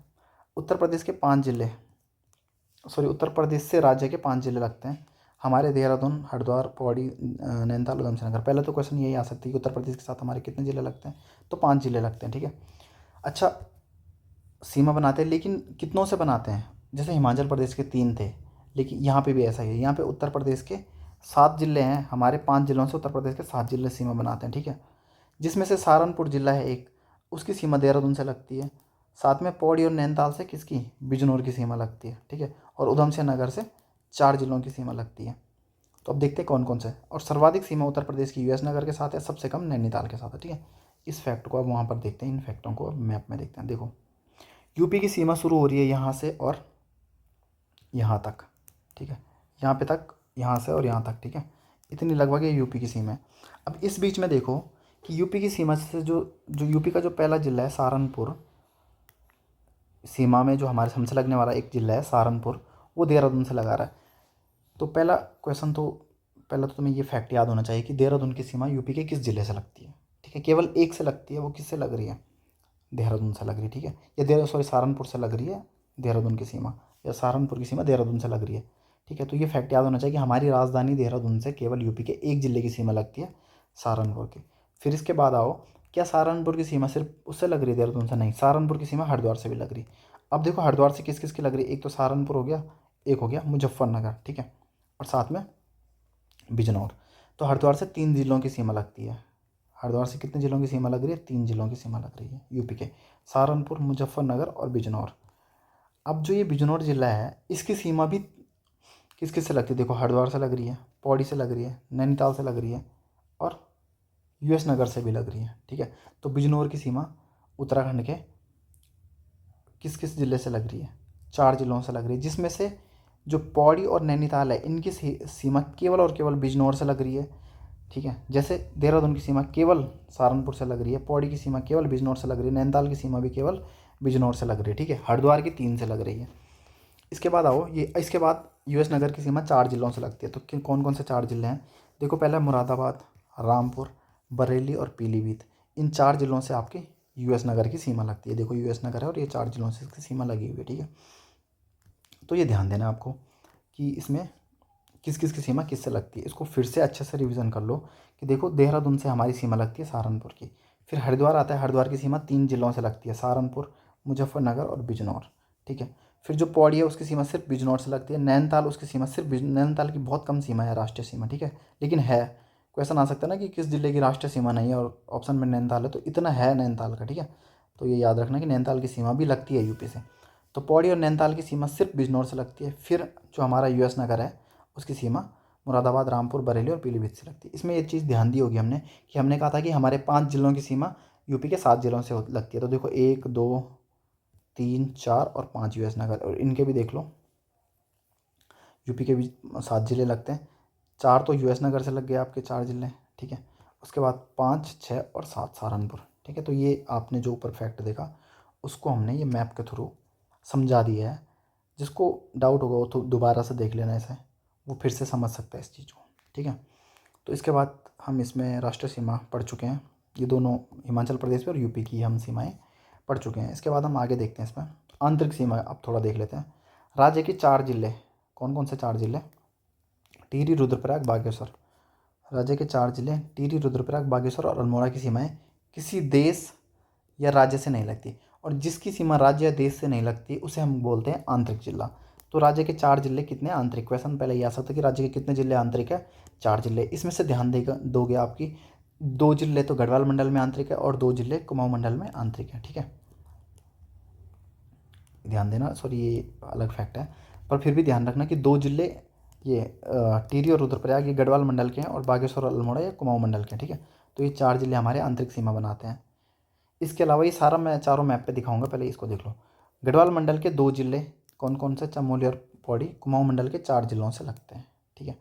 उत्तर प्रदेश के 5 ज़िले, सॉरी उत्तर प्रदेश से राज्य के 5 ज़िले लगते हैं हमारे, देहरादून, हरिद्वार, पौड़ी, नैनीताल, उधमसिंह नगर। पहले तो क्वेश्चन यही आ सकती है कि उत्तर प्रदेश के साथ हमारे कितने ज़िले लगते हैं, तो 5 ज़िले लगते हैं, ठीक है। अच्छा सीमा बनाते हैं लेकिन कितनों से बनाते हैं? जैसे हिमाचल प्रदेश के 3 थे, लेकिन यहाँ पे भी ऐसा ही है। यहाँ पे उत्तर प्रदेश के 7 ज़िले हैं, हमारे 5 ज़िलों से उत्तर प्रदेश के 7 ज़िले सीमा बनाते हैं, ठीक है। जिसमें से सहारनपुर ज़िला है एक, उसकी सीमा देहरादून से लगती है। साथ में पौड़ी और नैनीताल से किसकी, बिजनौर की सीमा लगती है, ठीक है। और उधमसिंह नगर से 4 ज़िलों की सीमा लगती है। तो अब देखते हैं कौन कौन से। और सर्वाधिक सीमा उत्तर प्रदेश की यूएस नगर के साथ है, सबसे कम नैनीताल के साथ है, ठीक है। इस फैक्ट को अब वहाँ पर देखते हैं, इन फैक्टों को अब मैप में देखते हैं। देखो यूपी की सीमा शुरू हो रही है यहाँ से और यहाँ तक, ठीक है। यहाँ पे तक, यहाँ से और यहाँ तक, ठीक है। इतनी लगभग ये यूपी की सीमा है। अब इस बीच में देखो कि यूपी की सीमा से जो जो यूपी का जो पहला ज़िला है सहारनपुर, सीमा में जो हमारे हमसे लगने वाला एक ज़िला है सहारनपुर, वो देहरादून से लगा रहा है। तो पहला क्वेश्चन तो पहला तो तुम्हें ये फैक्ट याद होना चाहिए कि देहरादून की सीमा यूपी के किस ज़िले से लगती है। ठीक है, केवल एक से लगती है, वो किससे लग रही है, देहरादून से लग रही है। ठीक है, या सहारनपुर से लग रही है देहरादून की सीमा, या सहारनपुर की सीमा देहरादून से लग रही है। ठीक है, तो ये फैक्ट याद होना चाहिए कि हमारी राजधानी देहरादून से केवल यूपी के एक ज़िले की सीमा लगती है, सहारनपुर की। फिर इसके बाद आओ, क्या सहारनपुर की सीमा सिर्फ उससे लग रही है देहरादून से? नहीं, सहारनपुर की सीमा हरिद्वार से भी लग रही है। अब देखो हरिद्वार से किस किस की लग रही है, एक तो सहारनपुर हो गया, एक हो गया मुजफ्फरनगर, ठीक है, और साथ में बिजनौर। तो हरिद्वार से 3 ज़िलों की सीमा लगती है। हरिद्वार से कितने ज़िलों की सीमा लग रही है? 3 ज़िलों की सीमा लग रही है यूपी के, सहारनपुर, मुजफ्फरनगर और बिजनौर। अब जो ये बिजनौर ज़िला है, इसकी सीमा भी किस किस से लगती है? देखो हरिद्वार से लग रही है, पौड़ी से लग रही है, नैनीताल से लग रही है, और यूएस नगर से भी लग रही है। ठीक है, तो बिजनौर की सीमा उत्तराखंड के किस किस ज़िले से लग रही है? 4 ज़िलों से लग रही है, जिसमें से जो पौड़ी और नैनीताल है, इनकी सीमा केवल और केवल बिजनौर से लग रही है। ठीक है, जैसे देहरादून की सीमा केवल सहारनपुर से लग रही है, पौड़ी की सीमा केवल बिजनौर से लग रही है, नैनीताल की सीमा भी केवल बिजनौर से लग रही है। ठीक है, हरिद्वार की 3 से लग रही है। इसके बाद आओ, ये इसके बाद यूएस नगर की सीमा 4 ज़िलों से लगती है। तो कौन कौन से 4 ज़िले हैं? देखो, पहला मुरादाबाद, रामपुर, बरेली और पीलीभीत। इन 4 ज़िलों से आपकी यूएस नगर की सीमा लगती है। देखो यूएस नगर है और ये 4 ज़िलों से इसकी सीमा लगी हुई है। ठीक है, तो ये ध्यान देना आपको कि इसमें किस किस की सीमा किससे लगती है। इसको फिर से अच्छे से रिवीजन कर लो कि देखो देहरादून से हमारी सीमा लगती है सहारनपुर की, फिर हरिद्वार आता है, हरिद्वार की सीमा 3 ज़िलों से लगती है, सहारनपुर, मुजफ्फरनगर और बिजनौर। ठीक है, फिर जो पौड़ी है उसकी सीमा सिर्फ बिजनौर से लगती है, नैनीताल उसकी सीमा सिर्फ नैनीताल की बहुत कम सीमा है, राष्ट्रीय सीमा। ठीक है, लेकिन है, क्वेश्चन आ सकता है ना कि किस ज़िले की राष्ट्रीय सीमा नहीं है और ऑप्शन में नैनीताल है, तो इतना है नैनीताल का। ठीक है, तो ये याद रखना कि नैनीताल की सीमा भी लगती है यूपी से। तो पौड़ी और नैनीताल की सीमा सिर्फ बिजनौर से लगती है। फिर जो हमारा यूएस नगर है उसकी सीमा मुरादाबाद, रामपुर, बरेली और पीलीभीत से लगती है। इसमें ये चीज़ ध्यान दी होगी हमने कि हमने कहा था कि हमारे 5 ज़िलों की सीमा यूपी के 7 ज़िलों से लगती है। तो देखो 1 2 3 4 और 5 यूएस नगर, और इनके भी देख लो, यूपी के भी 7 ज़िले लगते हैं। 4 तो यूएस नगर से लग गए आपके 4 ज़िले। ठीक है, उसके बाद 5 6 और 7 सहारनपुर। ठीक है, तो ये आपने जो ऊपर फैक्ट देखा उसको हमने ये मैप के थ्रू समझा दिया है। जिसको डाउट होगा वो तो दोबारा से देख लेना इसे, वो फिर से समझ सकता है इस चीज़ को। ठीक है, तो इसके बाद हम इसमें राष्ट्रीय सीमा पढ़ चुके हैं, ये दोनों हिमाचल प्रदेश में और यूपी की हम सीमाएं पढ़ चुके हैं। इसके बाद हम आगे देखते हैं, इसमें आंतरिक सीमा अब थोड़ा देख लेते हैं। राज्य के 4 ज़िले, कौन कौन से 4 ज़िले? टिहरी, रुद्रप्रयाग, बागेश्वर। राज्य के 4 ज़िले टिहरी, रुद्रप्रयाग, बागेश्वर और अल्मोड़ा की सीमाएं किसी देश या राज्य से नहीं लगती, और जिसकी सीमा राज्य या देश से नहीं लगती उसे हम बोलते हैं आंतरिक जिला। तो राज्य के 4 ज़िले कितने आंतरिक? क्वेश्चन पहले ये आ सकता है कि राज्य के कितने ज़िले आंतरिक है? 4 ज़िले। इसमें से ध्यान देगा दोगे आपकी 2 ज़िले तो गढ़वाल मंडल में आंतरिक है और 2 ज़िले कुमाऊं मंडल में आंतरिक है। ठीक है, ध्यान देना, सॉरी ये अलग फैक्ट है, पर फिर भी ध्यान रखना कि 2 ज़िले ये टिहरी और रुद्रप्रयाग ये गढ़वाल मंडल के हैं, और बागेश्वर और अल्मोड़ा ये कुमाऊं मंडल के हैं। ठीक है, तो ये 4 ज़िले हमारे आंतरिक सीमा बनाते हैं। इसके अलावा ये सारा मैं चारों मैप पे दिखाऊंगा, पहले इसको देख लो। गढ़वाल मंडल के 2 ज़िले कौन कौन से? चमोली और पौड़ी कुमाऊं मंडल के 4 ज़िलों से लगते हैं। ठीक है,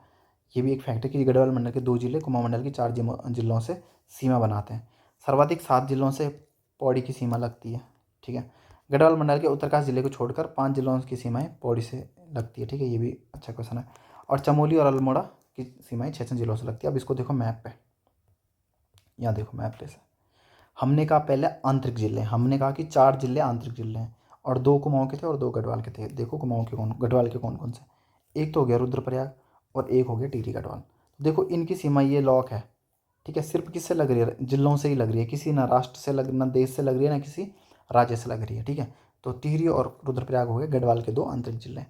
ये भी एक फैक्ट है कि गढ़वाल मंडल के 2 ज़िले कुमाऊं मंडल के 4 ज़िलों से सीमा बनाते हैं। सर्वाधिक 7 ज़िलों से पौड़ी की सीमा लगती है। ठीक है, गढ़वाल मंडल के उत्तरकाशी ज़िले को छोड़कर 5 ज़िलों की सीमाएँ पौड़ी से लगती है। ठीक है, ये भी अच्छा क्वेश्चन है। और चमोली और अल्मोड़ा की सीमाएँ 6 ज़िलों से लगती है। अब इसको देखो मैप पे, यहाँ देखो मैप पे से हमने कहा पहले आंतरिक ज़िले, हमने कहा कि 4 ज़िले आंतरिक ज़िले हैं, और 2 कुमाऊं के थे और 2 गढ़वाल के थे। देखो कुमाऊं के कौन, गढ़वाल के कौन कौन से? एक तो हो गया रुद्रप्रयाग और एक हो गया टिहरी गढ़वाल। देखो इनकी सीमा ये लॉक है। ठीक है, सिर्फ किससे लग रही है? जिलों से ही लग रही है, किसी ना राष्ट्र से लग, ना देश से लग रही है, ना किसी राज्य से लग रही है। ठीक है, तो टिहरी और रुद्रप्रयाग हो गए गढ़वाल के 2 आंतरिक ज़िले।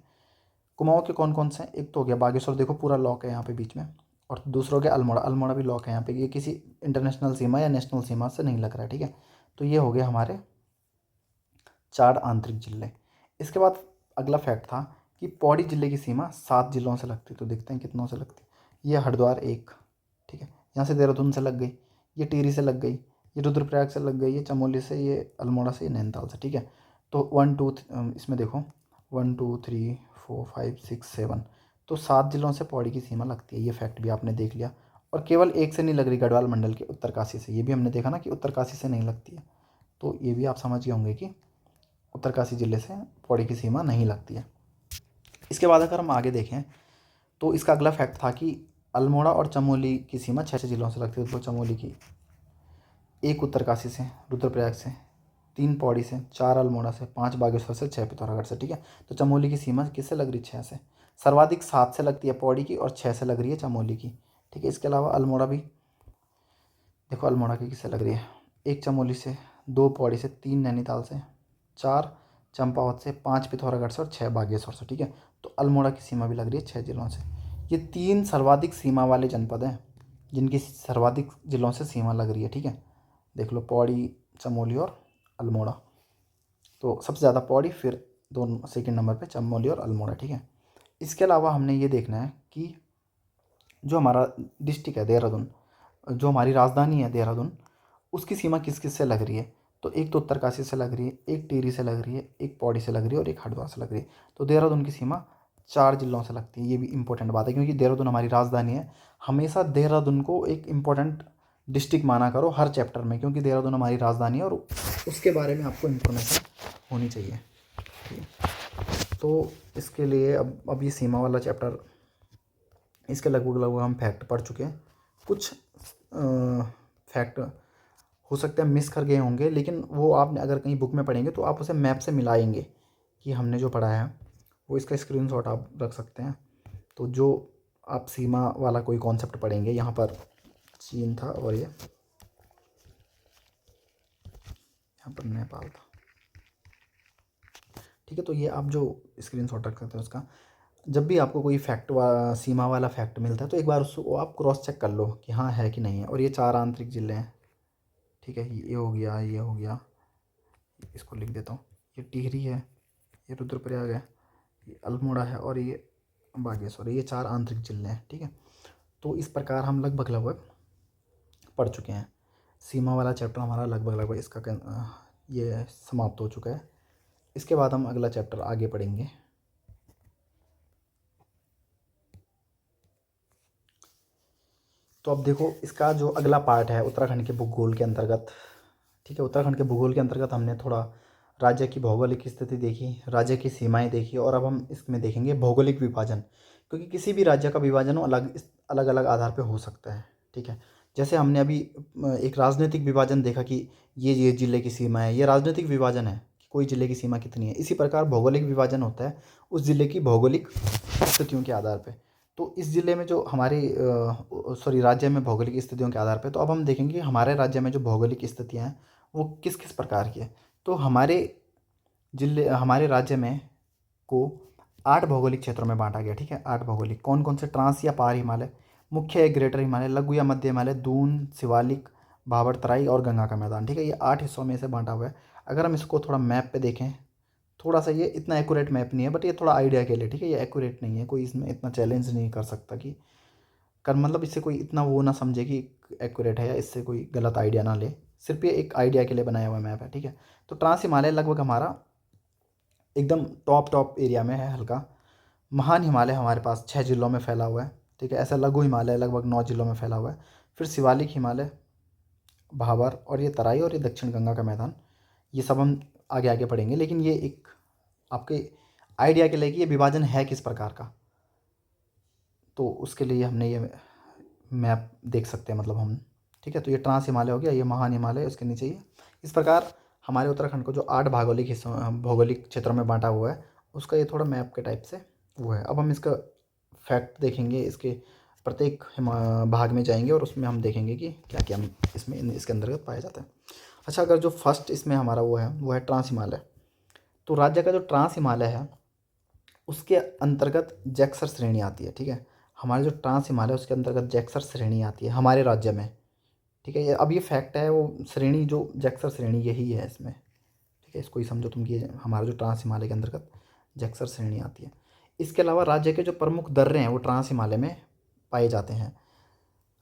कुमाऊं के कौन कौन से हैं? एक तो हो गया बागेश्वर, देखो पूरा लॉक है यहाँ पे बीच में, और दूसरा हो गया अल्मोड़ा, अल्मोड़ा भी लॉक है यहाँ पे, ये किसी इंटरनेशनल सीमा या नेशनल सीमा से नहीं लग रहा है। ठीक है, तो ये हो गए हमारे 4 आंतरिक जिले। इसके बाद अगला फैक्ट था कि पौड़ी जिले की सीमा 7 जिलों से लगती, तो देखते हैं कितनों से लगती। ये हरिद्वार 1, ठीक है, यहाँ से देहरादून से लग गई, ये टिहरी से लग गई, ये रुद्रप्रयाग से लग गई, ये चमोली से, ये अल्मोड़ा से, ये नैनीताल से। ठीक है, तो 1 2 इसमें देखो 1 2 3 4 5 6 7, तो 7 जिलों से पौड़ी की सीमा लगती है। ये फैक्ट भी आपने देख लिया। और केवल एक से नहीं लग रही गढ़वाल मंडल के उत्तरकाशी से। ये भी हमने देखा ना कि उत्तरकाशी से नहीं लगती है, तो ये भी आप समझ गए होंगे कि उत्तरकाशी ज़िले से पौड़ी की सीमा नहीं लगती है। इसके बाद अगर हम आगे देखें तो इसका अगला फैक्ट था कि अल्मोड़ा और चमोली की सीमा 6 जिलों से लगती है। तो चमोली की 1 उत्तरकाशी से, रुद्रप्रयाग से, 3 पौड़ी से, 4 अल्मोड़ा से, 5 बागेश्वर से, 6 पिथौरागढ़ से। ठीक है, तो चमोली की सीमा किससे लग रही है? 6 से। सर्वाधिक 7 से लगती है पौड़ी की और 6 से लग रही है चमोली की। ठीक है, इसके अलावा अल्मोड़ा भी देखो, अल्मोड़ा की किससे लग रही है? 1 चमोली से, 2 पौड़ी से, 3 नैनीताल से, 4 चंपावत से, 5 पिथौरागढ़ से और 6 बागेश्वर से। ठीक है, तो अल्मोड़ा की सीमा भी लग रही है 6 जिलों से। ये 3 सर्वाधिक सीमा वाले जनपद हैं जिनकी सर्वाधिक जिलों से सीमा लग रही है। ठीक है, देख लो, पौड़ी, चमोली और अल्मोड़ा। तो सबसे ज़्यादा पौड़ी, फिर दोनों सेकंड नंबर पे चमोली और अल्मोड़ा। ठीक है, इसके अलावा हमने ये देखना है कि जो हमारा डिस्ट्रिक्ट है देहरादून, जो हमारी राजधानी है देहरादून, उसकी सीमा किस किस से लग रही है? तो एक तो उत्तरकाशी से लग रही है, एक टिहरी से लग रही है, एक पौड़ी से लग रही है और एक हरिद्वार से लग रही है। तो देहरादून की सीमा 4 जिलों से लगती है। ये भी इंपॉर्टेंट बात है क्योंकि देहरादून हमारी राजधानी है। हमेशा देहरादून को एक इम्पोर्टेंट डिस्ट्रिक्ट माना करो हर चैप्टर में, क्योंकि देहरादून हमारी राजधानी है और उसके बारे में आपको इन्फॉर्मेशन होनी चाहिए। ठीक है, तो इसके लिए अब ये सीमा वाला चैप्टर, इसके लगभग लगभग हम फैक्ट पढ़ चुके हैं। कुछ फैक्ट हो सकता है मिस कर गए होंगे, लेकिन वो आपने अगर कहीं बुक में पढ़ेंगे तो आप उसे मैप से मिलाएंगे कि हमने जो पढ़ा है वो, इसका स्क्रीनशॉट आप रख सकते हैं। तो जो आप सीमा वाला कोई कॉन्सेप्ट पढ़ेंगे, यहाँ पर चीन था और ये यहाँ पर नेपाल था। ठीक है, तो ये आप जो स्क्रीनशॉट रख सकते हैं उसका, जब भी आपको कोई फैक्ट सीमा वाला फैक्ट मिलता है तो एक बार उसको आप क्रॉस चेक कर लो कि हाँ है कि नहीं है। और ये 4 आंतरिक जिले हैं। ठीक है, ये हो गया, ये हो गया, इसको लिख देता हूँ। ये टिहरी है, ये रुद्रप्रयाग है, ये अल्मोड़ा है और ये बागेश्वर है। ये 4 आंतरिक जिले हैं। ठीक है, तो इस प्रकार हम लगभग लगभग पढ़ चुके हैं। सीमा वाला चैप्टर हमारा लगभग लगभग इसका ये समाप्त हो चुका है। इसके बाद हम अगला चैप्टर आगे पढ़ेंगे। तो अब देखो, इसका जो अगला पार्ट है उत्तराखंड के भूगोल के अंतर्गत। ठीक है, उत्तराखंड के भूगोल के अंतर्गत हमने थोड़ा राज्य की भौगोलिक स्थिति देखी, राज्य की सीमाएं देखी, और अब हम इसमें देखेंगे भौगोलिक विभाजन, क्योंकि किसी भी राज्य का विभाजन अलग अलग आधार पर हो सकता है। ठीक है, जैसे हमने अभी एक राजनीतिक विभाजन देखा कि ये ज़िले की सीमा है, ये राजनीतिक विभाजन है कि कोई ज़िले की सीमा कितनी है। इसी प्रकार भौगोलिक विभाजन होता है उस ज़िले की भौगोलिक स्थितियों के आधार पर। तो इस ज़िले में जो हमारी राज्य में भौगोलिक स्थितियों के आधार पर, तो अब हम देखेंगे हमारे राज्य में जो भौगोलिक स्थितियाँ हैं वो किस किस प्रकार की है। तो हमारे राज्य में को 8 भौगोलिक क्षेत्रों में बांटा गया। ठीक है, 8 भौगोलिक, कौन कौन से? ट्रांस या पार हिमालय, मुख्य या ग्रेटर हिमालय, लघु या मध्य हिमालय, दून, शिवालिक, भाबर तराई और गंगा का मैदान। ठीक है, ये 8 हिस्सों में से बांटा हुआ है। अगर हम इसको थोड़ा मैप पे देखें, थोड़ा सा, ये इतना एक्यूरेट मैप नहीं है बट ये थोड़ा आइडिया के लिए। ठीक है, ये एक्यूरेट नहीं है, कोई इसमें इतना चैलेंज नहीं कर सकता कि मतलब इससे कोई इतना वो ना समझे कि एक्यूरेट है या इससे कोई गलत आइडिया ना ले। सिर्फ ये एक आइडिया के लिए बनाया हुआ मैप है। ठीक है, तो ट्रांस हिमालय लगभग हमारा एकदम टॉप एरिया में है हल्का। महान हिमालय हमारे पास 6 जिलों में फैला हुआ है। ठीक है, ऐसा लघु हिमालय लगभग 9 जिलों में फैला हुआ है। फिर शिवालिक हिमालय, भाबर और ये तराई और ये दक्षिण गंगा का मैदान, ये सब हम आगे आगे पढ़ेंगे। लेकिन ये एक आपके आइडिया के लिए कि ये विभाजन है किस प्रकार का, तो उसके लिए हमने ये मैप देख सकते हैं, मतलब हम। ठीक है, तो ये ट्रांस हिमालय हो गया, ये महान हिमालय, उसके नीचे ये। इस प्रकार हमारे उत्तराखंड को जो 8 भौगोलिक हिस्सों भौगोलिक क्षेत्रों में बांटा हुआ है, उसका ये थोड़ा मैप के टाइप से वो है। अब हम इसका फैक्ट देखेंगे, इसके प्रत्येक भाग में जाएंगे और उसमें हम देखेंगे कि क्या क्या इसमें इसके अंतर्गत पाया जाता है। अच्छा, अगर जो फर्स्ट इसमें हमारा वो है ट्रांस हिमालय। तो राज्य का जो ट्रांस हिमालय है उसके अंतर्गत जैक्सर श्रेणी आती है। ठीक है, हमारे जो ट्रांस हिमालय उसके अंतर्गत जैक्सर श्रेणी आती है हमारे राज्य में। ठीक है, ये अब ये फैक्ट है, वो श्रेणी जो जैक्सर श्रेणी यही है इसमें। ठीक है, इसको ही समझो तुम कि हमारा जो ट्रांस हिमालय के अंतर्गत जैक्सर श्रेणी आती है। इसके अलावा राज्य के जो प्रमुख दर्रे हैं वो ट्रांस हिमालय में पाए जाते हैं।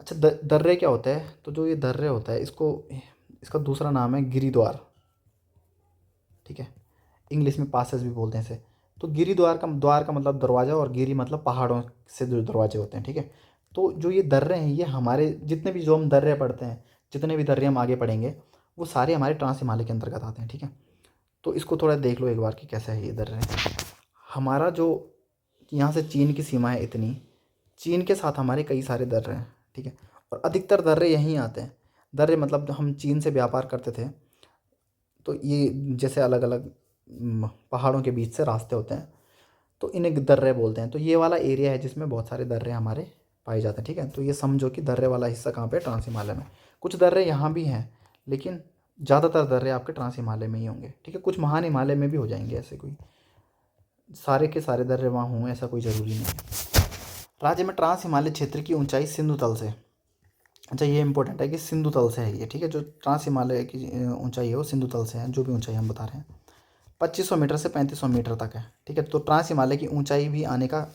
अच्छा, दर्रे क्या होता है? तो जो ये दर्रे होता है, इसका दूसरा नाम है गिरिद्वार। ठीक है, इंग्लिश में पासेस भी बोलते हैं इसे। तो गिरिद्वार का, द्वार का मतलब दरवाज़ा और गिरी मतलब पहाड़ों से जो दरवाजे होते हैं। ठीक है, तो जो ये दर्रे हैं ये हमारे जितने भी जो हम दर्रे पढ़ते हैं, जितने भी दर्रे हम आगे पढ़ेंगे, वो सारे हमारे ट्रांस हिमालय के अंतर्गत आते हैं। ठीक है, तो इसको थोड़ा देख लो एक बार कि कैसा है ये दर्रे। हमारा जो यहाँ से चीन की सीमा है इतनी, चीन के साथ हमारे कई सारे दर्रे हैं। ठीक है, और अधिकतर दर्रे यहीं आते हैं। दर्रे मतलब हम चीन से व्यापार करते थे, तो ये जैसे अलग अलग पहाड़ों के बीच से रास्ते होते हैं, तो इन्हें दर्रे बोलते हैं। तो ये वाला एरिया है जिसमें बहुत सारे दर्रे हमारे पाए जाते हैं। ठीक है, तो ये समझो कि दर्रे वाला हिस्सा कहाँ पे, ट्रांस हिमालय में। कुछ दर्रे यहाँ भी हैं, लेकिन ज़्यादातर दर्रे आपके ट्रांस हिमालय में ही होंगे। ठीक है, कुछ महान हिमालय में भी हो जाएंगे, ऐसे कोई सारे के सारे दर्रे वहाँ हों ऐसा कोई ज़रूरी नहीं है। राज्य में ट्रांस हिमालय क्षेत्र की ऊंचाई सिंधु तल से, अच्छा ये इंपॉर्टेंट है कि सिंधु तल से है ये। ठीक है, जो ट्रांस हिमालय की ऊंचाई है वो सिंधु तल से है, जो भी ऊंचाई हम बता रहे हैं 2500 मीटर से 3500 मीटर तक है। ठीक है, तो ट्रांस हिमालय की ऊंचाई भी आने का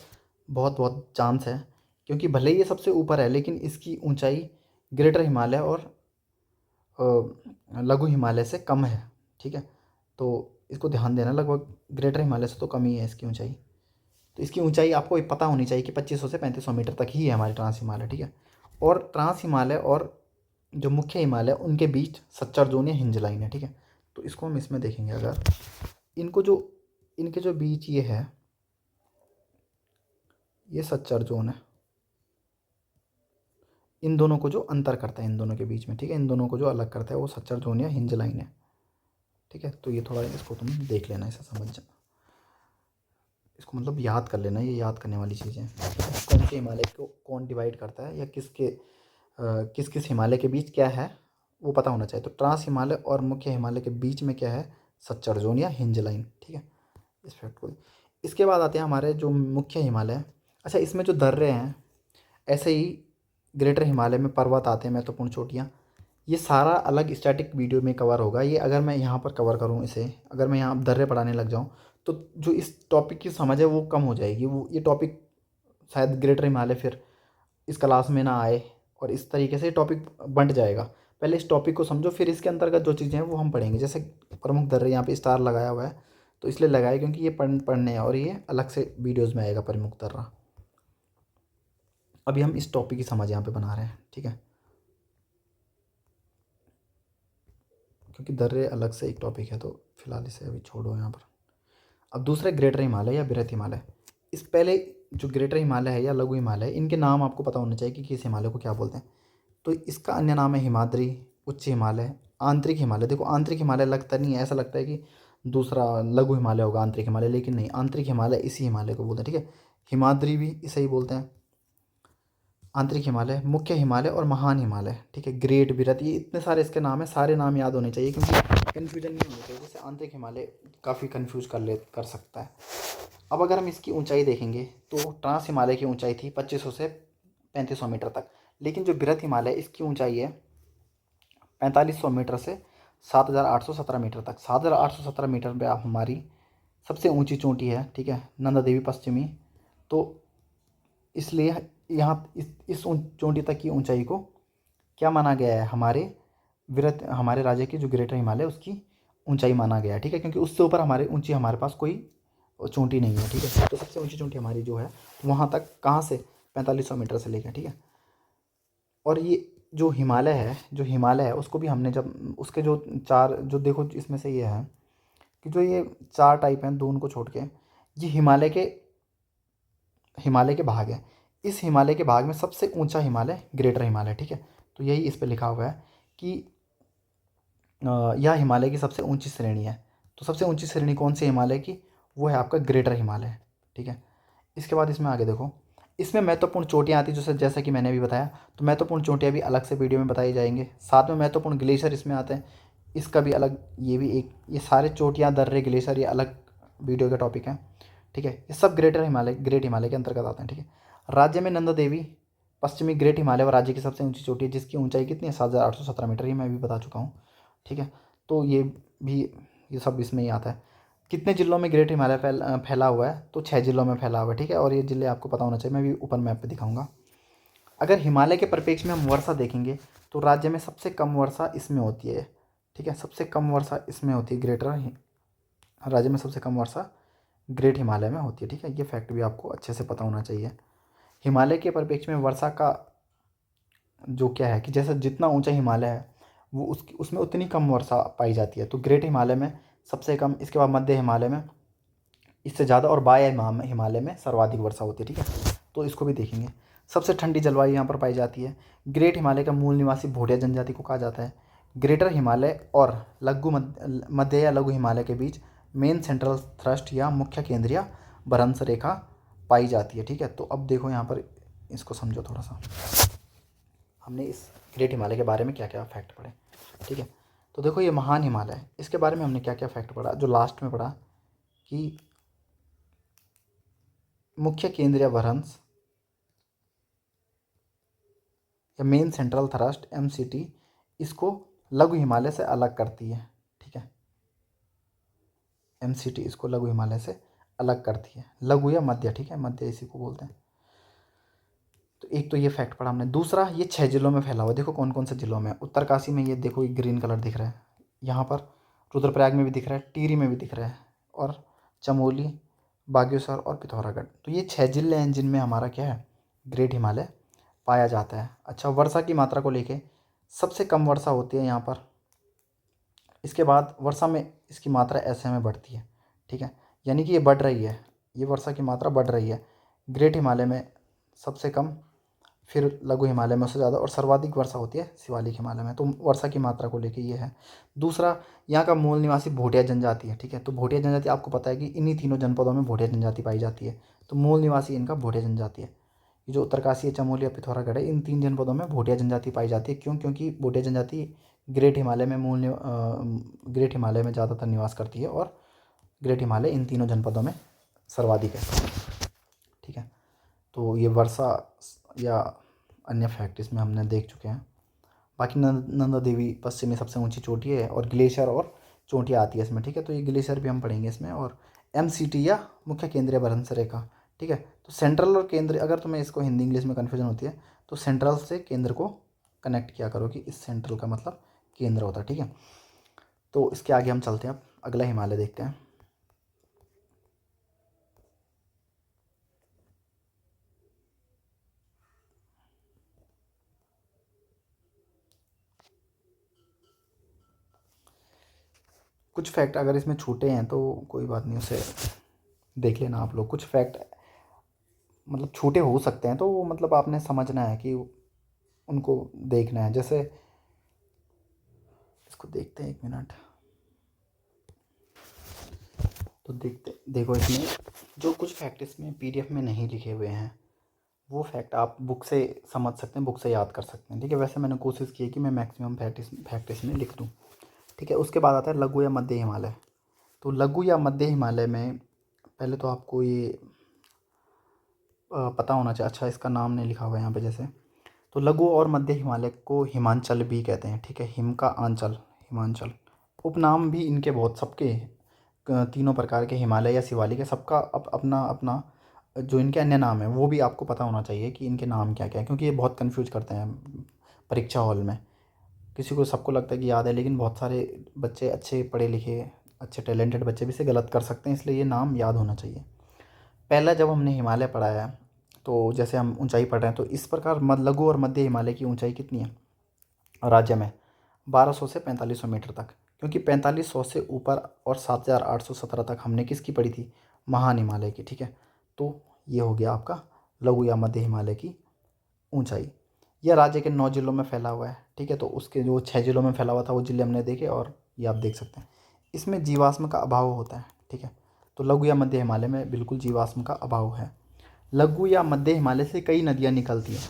बहुत बहुत चांस है, क्योंकि भले ही ये सबसे ऊपर है लेकिन इसकी ऊंचाई ग्रेटर हिमालय और लघु हिमालय से कम है। ठीक है, तो इसको ध्यान देना, लगभग ग्रेटर हिमालय से तो कम ही है इसकी ऊंचाई। तो इसकी ऊंचाई आपको पता होनी चाहिए कि 2500 से 3500 मीटर तक ही है हमारी ट्रांस हिमालय। ठीक है, और ट्रांस हिमालय और जो मुख्य हिमालय उनके बीच सच्चर जोन या हिंज लाइन है। ठीक है, तो इसको हम इसमें देखेंगे, अगर इनको जो इनके जो बीच ये है, ये सच्चर जोन है, इन दोनों को जो अंतर करता है इन दोनों के बीच में। ठीक है, इन दोनों को जो अलग करता है वो सच्चर जोन या हिंज लाइन है। ठीक है, तो ये थोड़ा इसको तुम देख लेना, इसे समझ जा, इसको मतलब याद कर लेना, ये याद करने वाली चीज़ें हैं। कौन से हिमालय को कौन डिवाइड करता है, या किस किस हिमालय के बीच क्या है वो पता होना चाहिए। तो ट्रांस हिमालय और मुख्य हिमालय के बीच में क्या है, सच्चर जोन या हिंज लाइन। ठीक है, इस फैक्ट को। इसके बाद आते हैं हमारे जो मुख्य हिमालय। अच्छा, इसमें जो दर्रे हैं, ऐसे ही ग्रेटर हिमालय में पर्वत आते हैं, महत्वपूर्ण चोटियाँ। ये सारा अलग स्टैटिक वीडियो में कवर होगा। ये अगर मैं यहाँ पर कवर करूँ इसे, अगर मैं यहाँ दर्रे पढ़ाने लग जाऊँ, तो जो इस टॉपिक की समझ है वो कम हो जाएगी। वो ये टॉपिक शायद ग्रेटर हिमालय फिर इस क्लास में ना आए, और इस तरीके से टॉपिक बंट जाएगा। पहले इस टॉपिक को समझो, फिर इसके अंतर्गत जो चीज़ें हैं वो हम पढ़ेंगे। जैसे प्रमुख दर्रे, यहाँ पे स्टार लगाया हुआ है तो इसलिए लगाया क्योंकि ये पढ़ने हैं, और ये अलग से वीडियोज़ में आएगा प्रमुख दर्रा। अभी हम इस टॉपिक की समझ यहाँ पे बना रहे हैं। ठीक है, क्योंकि दर्रे अलग से एक टॉपिक है, तो फिलहाल इसे अभी छोड़ो यहाँ पर। अब दूसरा ग्रेटर हिमालय या बृहत हिमालय। इस पहले जो ग्रेटर हिमालय है या लघु हिमालय, इनके नाम आपको पता होना चाहिए कि किस हिमालय को क्या बोलते हैं। तो इसका अन्य नाम है हिमाद्री, उच्च हिमालय, आंतरिक हिमालय। देखो आंतरिक हिमालय लगता नहीं है, ऐसा लगता है कि दूसरा लघु हिमालय होगा आंतरिक हिमालय, लेकिन नहीं, आंतरिक हिमालय इसी हिमालय को बोलते हैं। ठीक है, हिमाद्री भी इसे ही बोलते हैं, आंतरिक हिमालय, मुख्य हिमालय और महान हिमालय। ठीक है, ग्रेट, बृहत, ये इतने सारे इसके नाम है, सारे नाम याद होने चाहिए क्योंकि कन्फ्यूजन नहीं होनी चाहिए। जैसे आंतरिक हिमालय काफ़ी कन्फ्यूज कर सकता है। अब अगर हम इसकी ऊंचाई देखेंगे तो ट्रांस हिमालय की ऊंचाई थी 2500 से 3500 मीटर तक, लेकिन जो बृहत हिमालय इसकी ऊंचाई है 4500 मीटर से 7817 मीटर तक। 7817 मीटर पे आप हमारी सबसे ऊंची चोटी है। ठीक है, नंदा देवी पश्चिमी। तो इसलिए यहाँ इस चोटी तक की ऊंचाई को क्या माना गया है, हमारे राज्य की जो ग्रेटर हिमालय उसकी ऊंचाई माना गया है। ठीक है, क्योंकि उससे ऊपर हमारे पास कोई चोटी नहीं है। ठीक है, तो सबसे ऊंची चोटी हमारी जो है वहाँ तक कहाँ से, 4500 मीटर से लेकर। ठीक है, और ये जो हिमालय है उसको भी हमने जब उसके जो चार जो देखो इसमें से ये है कि जो ये चार टाइप हैं, दो उनको छोड़ के, ये हिमालय के भाग हैं। इस हिमालय के भाग में सबसे ऊंचा हिमालय ग्रेटर हिमालय। ठीक है, तो यही इस पर लिखा हुआ है कि यह हिमालय की सबसे ऊंची श्रेणी है। तो सबसे ऊंची श्रेणी कौन सी हिमालय की, वो है आपका ग्रेटर हिमालय। ठीक है, इसके बाद इसमें आगे देखो, इसमें महत्वपूर्ण चोटियाँ आती हैं, जैसा कि मैंने अभी बताया। तो महत्वपूर्ण चोटियाँ भी अलग से वीडियो में बताई जाएंगे। साथ में महत्वपूर्ण ग्लेशियर इसमें आते हैं, इसका भी अलग, ये भी एक, ये सारे चोटियाँ, दर्रे, ग्लेशियर, ये अलग वीडियो का टॉपिक है। ठीक है, ये सब ग्रेट हिमालय के अंतर्गत आते हैं। ठीक है, राज्य में नंदा देवी पश्चिमी ग्रेट हिमालय व राज्य की सबसे ऊंची चोटी है, जिसकी ऊंचाई कितनी है, 7817 मीटर। ये मैं भी बता चुका हूँ। ठीक है, तो ये सब इसमें ही आता है। कितने जिलों में ग्रेट हिमालय फैला हुआ है, तो 6 जिलों में फैला हुआ है। ठीक है, और ये जिले आपको पता होना चाहिए, मैं भी ऊपर मैप पे दिखाऊंगा। अगर हिमालय के परिप्रेक्ष्य में हम वर्षा देखेंगे तो राज्य में सबसे कम वर्षा इसमें होती है। ठीक है, सबसे कम वर्षा इसमें होती है, राज्य में सबसे कम वर्षा ग्रेट हिमालय में होती है। ठीक है, ये फैक्ट भी आपको अच्छे से पता होना चाहिए हिमालय के परिप्रेक्ष्य में वर्षा का जो क्या है कि जैसे जितना ऊंचा हिमालय है वो उसकी उसमें उतनी कम वर्षा पाई जाती है। तो ग्रेट हिमालय में सबसे कम, इसके बाद मध्य हिमालय में इससे ज़्यादा, और बाह्य हिमालय में सर्वाधिक वर्षा होती है। ठीक है, तो इसको भी देखेंगे। सबसे ठंडी जलवायु यहाँ पर पाई जाती है। ग्रेट हिमालय का मूल निवासी भोटिया जनजाति को कहा जाता है। ग्रेटर हिमालय और लघु मध्य या लघु हिमालय के बीच मेन सेंट्रल थ्रस्ट या मुख्य केंद्रीय भ्रंश रेखा पाई जाती है। ठीक है, तो अब देखो यहाँ पर इसको समझो थोड़ा सा, हमने इस ग्रेट हिमालय के बारे में क्या क्या फैक्ट पढ़े। ठीक है, तो देखो ये महान हिमालय है, इसके बारे में हमने क्या क्या फैक्ट पढ़ा। जो लास्ट में पढ़ा कि मुख्य केंद्रीय भ्रंश या मेन सेंट्रल थ्रस्ट MCT इसको लघु हिमालय से अलग करती है। ठीक है, MCT इसको लघु हिमालय से अलग करती है, लघु या मध्य। ठीक है, मध्य इसी को बोलते हैं। तो एक तो ये फैक्ट पढ़ा हमने। दूसरा, ये 6 जिलों में फैला हुआ है। देखो कौन कौन से जिलों में। उत्तरकाशी में ये देखो, ये ग्रीन कलर दिख रहा है, यहाँ पर रुद्रप्रयाग में भी दिख रहा है, टिहरी में भी दिख रहा है, और चमोली, बागेश्वर और पिथौरागढ़। तो ये 6 जिले हैं जिनमें हमारा क्या है, ग्रेट हिमालय पाया जाता है। अच्छा, वर्षा की मात्रा को लेके सबसे कम वर्षा होती है यहाँ पर। इसके बाद वर्षा में इसकी मात्रा ऐसे में बढ़ती है। ठीक है, यानी कि ये बढ़ रही है, ये वर्षा की मात्रा बढ़ रही है। ग्रेट हिमालय में सबसे कम, फिर लघु हिमालय में उससे ज़्यादा, और सर्वाधिक वर्षा होती है शिवालिक हिमालय में। तो वर्षा की मात्रा को लेके ये है। दूसरा, यहाँ का मूल निवासी भोटिया जनजाति है। ठीक है, तो भोटिया जनजाति आपको पता है कि इन्हीं तीनों जनपदों में भोटिया जनजाति पाई जाती है। तो मूल निवासी इनका भोटिया जनजाति है। ये जो उत्तरकाशी है, चमोली या पिथौरागढ़ है, इन 3 जनपदों में भोटिया जनजाति पाई जाती है। क्यों? क्योंकि भोटिया जनजाति ग्रेट हिमालय में ग्रेट हिमालय में ज़्यादातर निवास करती है, और ग्रेट हिमालय इन तीनों जनपदों में सर्वाधिक है। ठीक है, तो ये वर्षा या अन्य फैक्ट इसमें हमने देख चुके हैं। बाकी नंदा देवी पश्चिम में सबसे ऊंची चोटी है, और ग्लेशियर और चोटियाँ आती है इसमें। ठीक है, तो ये ग्लेशियर भी हम पढ़ेंगे इसमें। और MCT या मुख्य केंद्रीय भ्रंश रेखा। ठीक है, तो सेंट्रल और केंद्र, अगर तुम्हें इसको हिंदी इंग्लिश में कन्फ्यूजन होती है तो सेंट्रल से केंद्र को कनेक्ट किया करो कि इस सेंट्रल का मतलब केंद्र होता है। ठीक है, तो इसके आगे हम चलते हैं, अब अगला हिमालय देखते हैं। कुछ फैक्ट अगर इसमें छूटे हैं तो कोई बात नहीं, उसे देख लेना आप लोग। कुछ फैक्ट मतलब छूटे हो सकते हैं, तो वो मतलब आपने समझना है कि उनको देखना है। जैसे इसको देखते हैं, 1 मिनट। तो देखो इसमें जो कुछ फैक्ट इसमें PDF में नहीं लिखे हुए हैं, वो फैक्ट आप बुक से समझ सकते हैं, बुक से याद कर सकते हैं। ठीक है, वैसे मैंने कोशिश की है कि मैं मैक्सिमम फैक्ट इसमें लिख दूँ। ठीक है, उसके बाद आता है लघु या मध्य हिमालय। तो लघु या मध्य हिमालय में पहले तो आपको ये पता होना चाहिए। अच्छा, इसका नाम नहीं लिखा हुआ है यहाँ पे। जैसे तो लघु और मध्य हिमालय को हिमांचल भी कहते हैं। ठीक है, हिम का आंचल, हिमांचल। उपनाम भी इनके बहुत, सबके तीनों प्रकार के, हिमालय या शिवालिक है, सबका अपना अपना जो इनके अन्य नाम है वो भी आपको पता होना चाहिए कि इनके नाम क्या क्या है। क्योंकि ये बहुत कन्फ्यूज करते हैं परीक्षा हॉल में। किसी को, सबको लगता है कि याद है, लेकिन बहुत सारे बच्चे, अच्छे पढ़े लिखे, अच्छे टैलेंटेड बच्चे भी इसे गलत कर सकते हैं, इसलिए ये नाम याद होना चाहिए। पहला जब हमने हिमालय पढ़ाया है, तो जैसे हम ऊंचाई पढ़ रहे हैं, तो इस प्रकार लघु और मध्य हिमालय की ऊंचाई कितनी है राज्य में? 1200 से 4500 मीटर तक। क्योंकि 4500 से ऊपर और 7817 तक हमने किसकी पढ़ी थी? महान हिमालय की। ठीक है, तो ये हो गया आपका लघु या मध्य हिमालय की ऊंचाई। यह राज्य के 9 जिलों में फैला हुआ है। ठीक है, तो उसके जो 6 जिलों में फैला हुआ था वो जिले हमने देखे, और ये आप देख सकते हैं। इसमें जीवाश्म का अभाव होता है। ठीक है, तो लघु या मध्य हिमालय में बिल्कुल जीवाश्म का अभाव है। लघु या मध्य हिमालय से कई नदियाँ निकलती हैं।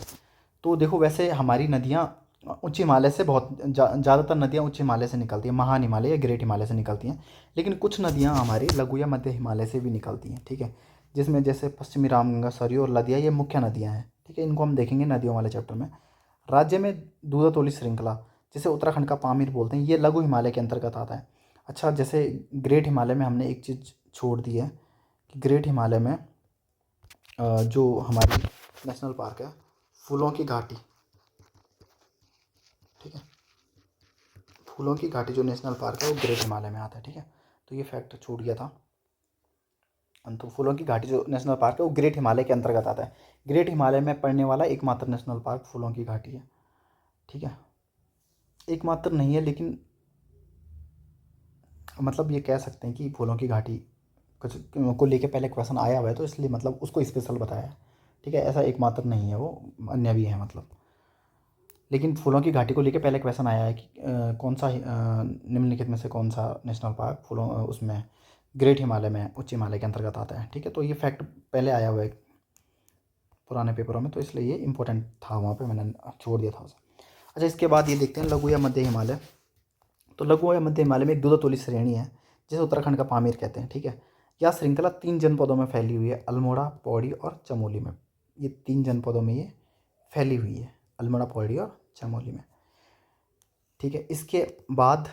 तो देखो, वैसे हमारी नदियाँ उच्च हिमालय से बहुत ज़्यादातर नदियाँ उच्च हिमालय से निकलती हैं, महान हिमालय या ग्रेट हिमालय से निकलती हैं। लेकिन कुछ नदियाँ हमारी लघु या मध्य हिमालय से भी निकलती हैं। ठीक है, जिसमें जैसे पश्चिमी रामगंगा, सरयू और लदिया, ये मुख्य नदियाँ हैं। ठीक है, इनको हम देखेंगे नदियों वाले चैप्टर में। राज्य में दूधातोली श्रृंखला, जिसे उत्तराखंड का पामीर बोलते हैं, ये लघु हिमालय के अंतर्गत आता है। अच्छा, जैसे ग्रेट हिमालय में हमने एक चीज़ छोड़ दी है कि ग्रेट हिमालय में जो हमारी नेशनल पार्क है, फूलों की घाटी। ठीक है, फूलों की घाटी जो नेशनल पार्क है वो ग्रेट हिमालय में आता है। ठीक है, तो ये फैक्ट छूट गया था। तो फूलों की घाटी जो नेशनल पार्क है वो ग्रेट हिमालय के अंतर्गत आता है। ग्रेट हिमालय में पड़ने वाला एकमात्र नेशनल पार्क फूलों की घाटी है। ठीक है, एकमात्र नहीं है लेकिन मतलब ये कह सकते हैं कि फूलों की घाटी कुछ को लेके पहले क्वेश्चन आया हुआ है, तो इसलिए मतलब उसको स्पेशल बताया है। ठीक है, ऐसा एकमात्र नहीं है वो, अन्य भी है मतलब। लेकिन फूलों की घाटी को लेके पहले क्वेश्चन आया है कि कौन सा निम्नलिखित में से कौन सा नेशनल पार्क फूलों उसमें ग्रेट हिमालय में, उच्च हिमालय के अंतर्गत आता है। ठीक है, तो ये फैक्ट पहले आया हुआ है पुराने पेपरों में, तो इसलिए ये इंपॉर्टेंट था, वहाँ पे मैंने छोड़ दिया था उसे। अच्छा, इसके बाद ये देखते हैं लघु या मध्य हिमालय। तो लघु या मध्य हिमालय में एक 2-2 श्रेणी है जिसे उत्तराखंड का पामीर कहते हैं। ठीक है, यह श्रृंखला 3 जनपदों में फैली हुई है, अल्मोड़ा, पौड़ी और चमोली में। ये 3 जनपदों में ये फैली हुई है, अल्मोड़ा, पौड़ी और चमोली में। ठीक है, इसके बाद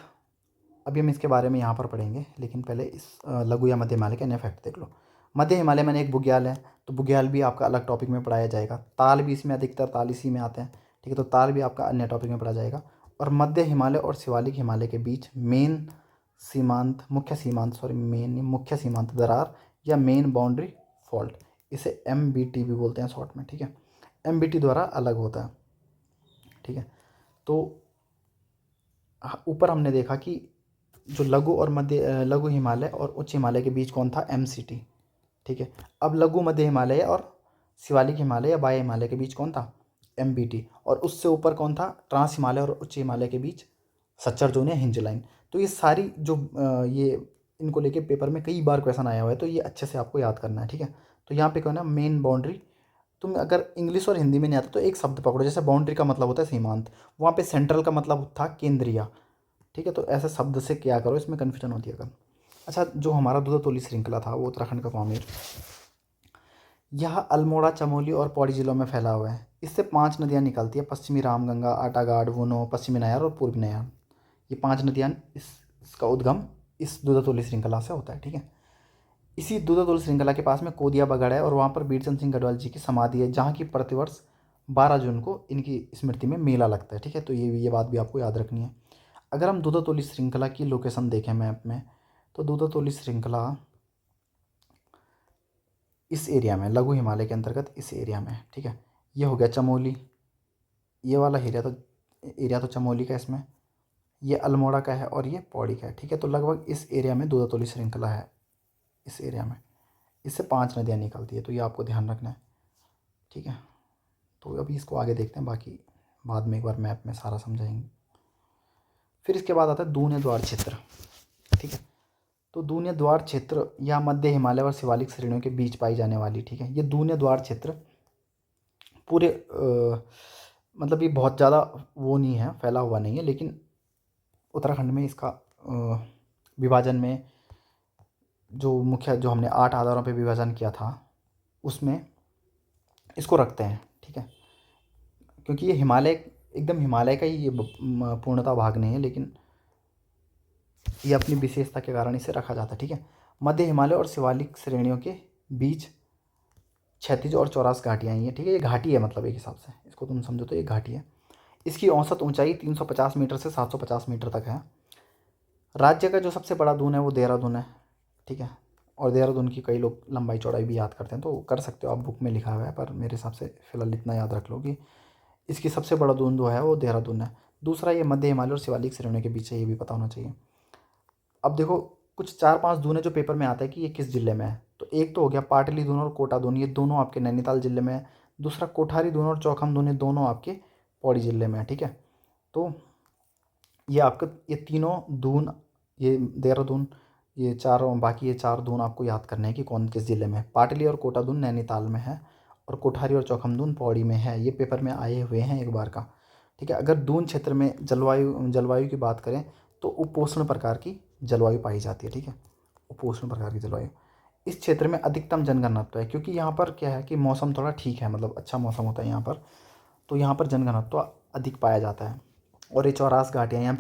अभी हम इसके बारे में यहाँ पर पढ़ेंगे, लेकिन पहले इस लघु या मध्य हिमालय के अन्य फैक्ट देख लो। मध्य हिमालय में एक बुग्याल है, तो बुग्याल भी आपका अलग टॉपिक में पढ़ाया जाएगा। ताल भी इसमें अधिकतर ताल इसी में आते हैं। ठीक है, तो ताल भी आपका अन्य टॉपिक में पढ़ा जाएगा। और मध्य हिमालय और शिवालिक हिमालय के बीच मुख्य सीमांत दरार या मेन बाउंड्री फॉल्ट, इसे MBT भी बोलते हैं शॉर्ट में। ठीक है, MBT द्वारा अलग होता है। ठीक है, तो ऊपर हमने देखा कि जो लघु हिमालय और उच्च हिमालय के बीच कौन था, MCT। ठीक है, अब लघु मध्य हिमालय और शिवालिक हिमालय या बाह्य हिमालय के बीच कौन था, MBT। और उससे ऊपर कौन था, ट्रांस हिमालय और उच्च हिमालय के बीच सच्चर जोन या हिंज लाइन। तो ये सारी जो ये इनको लेके पेपर में कई बार क्वेश्चन आया हुआ है, तो ये अच्छे से आपको याद करना है। ठीक है, तो यहाँ पे कौन है, मेन बाउंड्री। तुम अगर इंग्लिश और हिंदी में नहीं आता तो एक शब्द पकड़ो, जैसे बाउंड्री का मतलब होता है सीमांत, वहाँ पे सेंट्रल का मतलब था केंद्रीय। ठीक है, तो ऐसे शब्द से क्या करो, इसमें कन्फ्यूजन होती है अगर। अच्छा, जो हमारा दूधातोली श्रृंखला था वो उत्तराखंड का पामीर, यह अल्मोड़ा, चमोली और पौड़ी जिलों में फैला हुआ है। इससे 5 नदियाँ निकलती है, पश्चिमी रामगंगा, आटागाड़, वुनो, पश्चिमी नयार और पूर्वी नयार। ये 5 नदियाँ, इसका उद्गम इस दूधातोली श्रृंखला से होता है। ठीक है, इसी दूधातोली श्रृंखला के पास में कोदिया बगड़ है और वहाँ पर बीरचंद सिंह गढ़वाल जी की समाधि है, जहाँ की प्रतिवर्ष 12 जून को इनकी स्मृति में मेला लगता है। ठीक है, तो ये बात भी आपको याद रखनी है। अगर हम दूधातोली श्रृंखला की लोकेशन देखें मैप में, तो दूधातोली श्रृंखला इस एरिया में, लघु हिमालय के अंतर्गत इस एरिया में। ठीक है, ये हो गया चमोली, ये वाला एरिया तो चमोली का इसमें, ये अल्मोड़ा का है और ये पौड़ी का है। ठीक है, तो लगभग इस एरिया में दूधातोली श्रृंखला है, इस एरिया में। इससे 5 नदियाँ निकलती है, तो ये आपको ध्यान रखना है। ठीक है, तो अभी इसको आगे देखते हैं, बाकी बाद में एक बार मैप में सारा समझाएंगे। फिर इसके बाद आता है दून द्वार क्षेत्र। ठीक है, तो दून द्वार क्षेत्र या मध्य हिमालय और शिवालिक श्रेणियों के बीच पाई जाने वाली, ठीक है, ये दून द्वार क्षेत्र पूरे मतलब ये बहुत ज़्यादा वो नहीं है, फैला हुआ नहीं है, लेकिन उत्तराखंड में इसका विभाजन में जो हमने 8 आधारों पे विभाजन किया था उसमें इसको रखते हैं। ठीक है, क्योंकि ये एकदम हिमालय का ही ये पूर्णतः भाग नहीं है, लेकिन ये अपनी विशेषता के कारण इसे रखा जाता है। ठीक है, मध्य हिमालय और शिवालिक श्रेणियों के बीच क्षैतिज और चौरास घाटियाँ आई हैं। ठीक है, ये घाटी है, मतलब एक हिसाब से इसको तुम समझो तो ये घाटी है। इसकी औसत ऊंचाई 350 मीटर से 750 मीटर तक है। राज्य का जो सबसे बड़ा दून है वो देहरादून है। ठीक है, और देहरादून की कई लोग लंबाई चौड़ाई भी याद करते हैं, तो कर सकते हो आप, बुक में लिखा हुआ है, पर मेरे हिसाब से फ़िलहाल इतना याद रख लो कि इसकी सबसे बड़ा दून जो है वो देहरादून है। दूसरा, ये मध्य हिमालय और शिवालिक श्रेणियों के बीच है, ये भी पता होना चाहिए। अब देखो, कुछ 4-5 दून है जो पेपर में आता है कि ये किस ज़िले में है। तो एक तो हो गया पाटली दून और कोटा दून, ये दोनों आपके नैनीताल ज़िले में है। दूसरा कोठारी दून और चौखम दून, ये दोनों आपके पौड़ी ज़िले में है। ठीक है, तो ये आपका ये तीनों दून, ये देहरादून, ये चारों, बाकी ये 4 दून आपको याद करने हैं कि कौन किस ज़िले में है। पाटली और कोटा दून नैनीताल में है और कोठारी और चौखम दून पौड़ी में है। ये पेपर में आए हुए हैं एक बार का। ठीक है, अगर दून क्षेत्र में जलवायु की बात करें तो उपोष्ण प्रकार की जलवायु पाई जाती है। ठीक है, उपोष्ण प्रकार की जलवायु। इस क्षेत्र में अधिकतम जनघनत्व है, क्योंकि यहाँ पर क्या है कि मौसम थोड़ा ठीक है, मतलब अच्छा मौसम होता है यहाँ पर, तो यहाँ पर जनघनत्व अधिक पाया जाता है। और ये चौरास घाटियाँ, यहाँ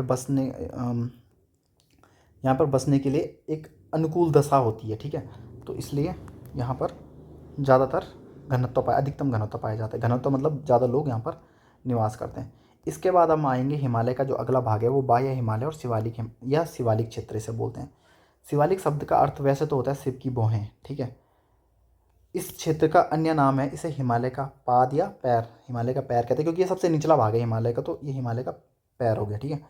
पर बसने के लिए एक अनुकूल दशा होती है। ठीक है, तो इसलिए यहाँ पर ज़्यादातर अधिकतम घनत्व पाया जाता है। घनत्व मतलब ज़्यादा लोग यहाँ पर निवास करते हैं। इसके बाद हम आएंगे हिमालय का जो अगला भाग है वो बाह्य हिमालय और शिवालिक क्षेत्र इसे बोलते हैं। शिवालिक शब्द का अर्थ वैसे तो होता है शिव की भौहें, ठीक है। इस क्षेत्र का अन्य नाम है, इसे हिमालय का पाद या पैर, हिमालय का पैर कहते हैं क्योंकि ये सबसे निचला भाग है हिमालय का, तो ये हिमालय का पैर हो गया, ठीक है।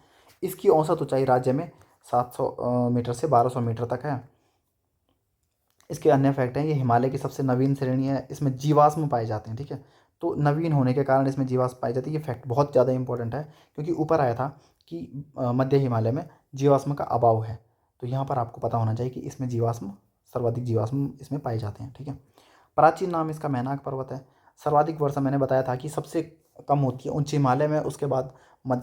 इसकी औसत ऊंचाई राज्य में 700 मीटर से 1200 मीटर तक है। इसके अन्य फैक्ट हैं, ये हिमालय की सबसे नवीन श्रेणी है, इसमें जीवाश्म पाए जाते हैं, ठीक है। तो नवीन होने के कारण इसमें जीवाश्म पाई जाती है, ये फैक्ट बहुत ज़्यादा इंपॉर्टेंट है क्योंकि ऊपर आया था कि मध्य हिमालय में जीवाश्म का अभाव है, तो यहाँ पर आपको पता होना चाहिए कि इसमें जीवाश्म, सर्वाधिक जीवाश्म इसमें पाए जाते हैं, ठीक है। प्राचीन नाम इसका मैनाक पर्वत है। सर्वाधिक वर्षा मैंने बताया था कि सबसे कम होती है उच्च हिमालय में, उसके बाद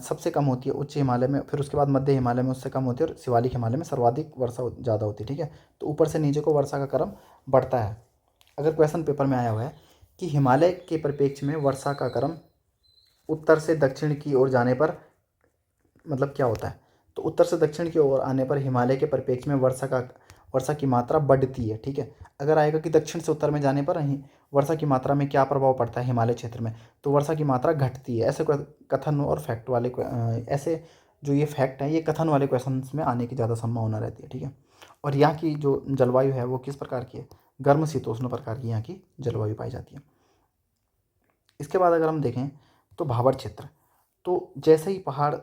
सबसे कम होती है उच्च हिमालय में, फिर उसके बाद मध्य हिमालय में उससे कम होती है, और शिवालिक हिमालय में सर्वाधिक वर्षा ज़्यादा होती है, ठीक है। तो ऊपर से नीचे को वर्षा का क्रम बढ़ता है। अगर क्वेश्चन पेपर में आया हुआ है कि हिमालय के परिप्रेक्ष्य में वर्षा का क्रम उत्तर से दक्षिण की ओर जाने पर मतलब क्या होता है, तो उत्तर से दक्षिण की ओर आने पर हिमालय के परिप्रेक्ष्य में वर्षा की मात्रा बढ़ती है, ठीक है। अगर आएगा कि दक्षिण से उत्तर में जाने पर वर्षा की मात्रा में क्या प्रभाव पड़ता है हिमालय क्षेत्र में, तो वर्षा की मात्रा घटती है। ऐसे कथन और फैक्ट वाले ऐसे जो ये फैक्ट हैं, ये कथन वाले क्वेश्चन में आने की ज़्यादा संभावना रहती है, ठीक है। और यहाँ की जो जलवायु है वो किस प्रकार की है, गर्म शीतोष्ण प्रकार की यहाँ की जलवायु पाई जाती है। इसके बाद अगर हम देखें तो भाबर क्षेत्र, तो जैसे ही पहाड़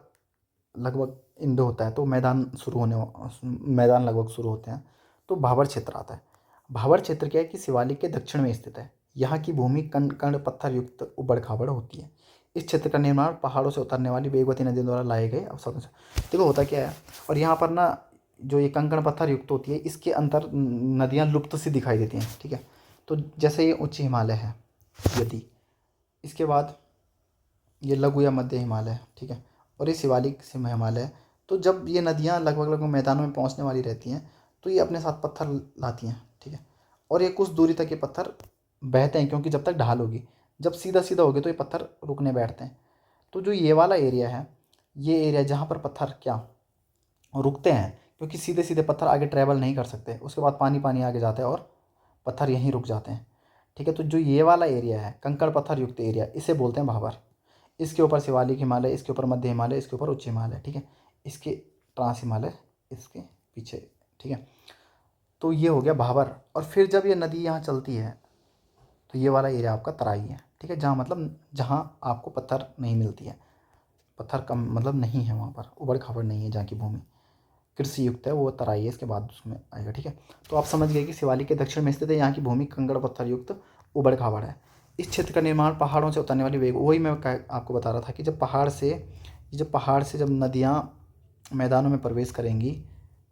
लगभग इंड होता है तो मैदान लगभग शुरू होते हैं, तो भाबर क्षेत्र आता है। भाबर क्षेत्र क्या है कि शिवालिक के दक्षिण में स्थित है। यहाँ की भूमि कण कण पत्थर युक्त उबड़ खाबड़ होती है। इस क्षेत्र का निर्माण पहाड़ों से उतरने वाली वेगवती नदियों द्वारा लाए गए अवसरों से। देखो होता क्या है, और यहाँ पर ना जो ये कंकण पत्थर युक्त होती है, इसके अंतर नदियाँ लुप्त सी दिखाई देती हैं, ठीक है। तो जैसे ये उच्च हिमालय है यदि, इसके बाद ये लघु या मध्य हिमालय है, ठीक है, और ये शिवालिक सिम हिमालय है। तो जब ये नदियाँ लगभग लगभग मैदानों में पहुँचने वाली रहती हैं तो ये अपने साथ पत्थर लाती हैं, ठीक है। और ये कुछ दूरी तक ये पत्थर बहते हैं क्योंकि जब तक ढाल होगी, जब सीधा सीधा होगी तो ये पत्थर रुकने बैठते हैं। तो जो ये वाला एरिया है, ये एरिया जहाँ पर पत्थर क्या रुकते हैं, क्योंकि सीधे सीधे पत्थर आगे ट्रैवल नहीं कर सकते, उसके बाद पानी पानी आगे जाता है और पत्थर यहीं रुक जाते हैं, ठीक है। तो जो ये वाला एरिया है कंकड़ पत्थर युक्त एरिया, इसे बोलते हैं भाबर। इसके ऊपर शिवालिक हिमालय, इसके ऊपर मध्य हिमालय, इसके ऊपर उच्च हिमालय, ठीक है। इसके ट्रांस हिमालय इसके पीछे, ठीक है। तो ये हो गया भाबर। और फिर जब ये नदी यहाँ चलती है तो ये वाला एरिया आपका तराई है, ठीक है, जहाँ मतलब जहाँ आपको पत्थर नहीं मिलती है, पत्थर कम मतलब नहीं है, वहाँ पर उबड़ खाबड़ नहीं है, जहाँ की भूमि कृषि युक्त है वो तराई है, इसके बाद उसमें आएगा, ठीक है। तो आप समझ गए कि शिवालिक के दक्षिण में स्थित है, यहाँ की भूमि कंकड़ पत्थर युक्त उबड़ खाबड़ है। इस क्षेत्र का निर्माण पहाड़ों से उतरने वाली वेग, वही मैं आपको बता रहा था कि जब पहाड़ से जब नदियाँ मैदानों में प्रवेश करेंगी,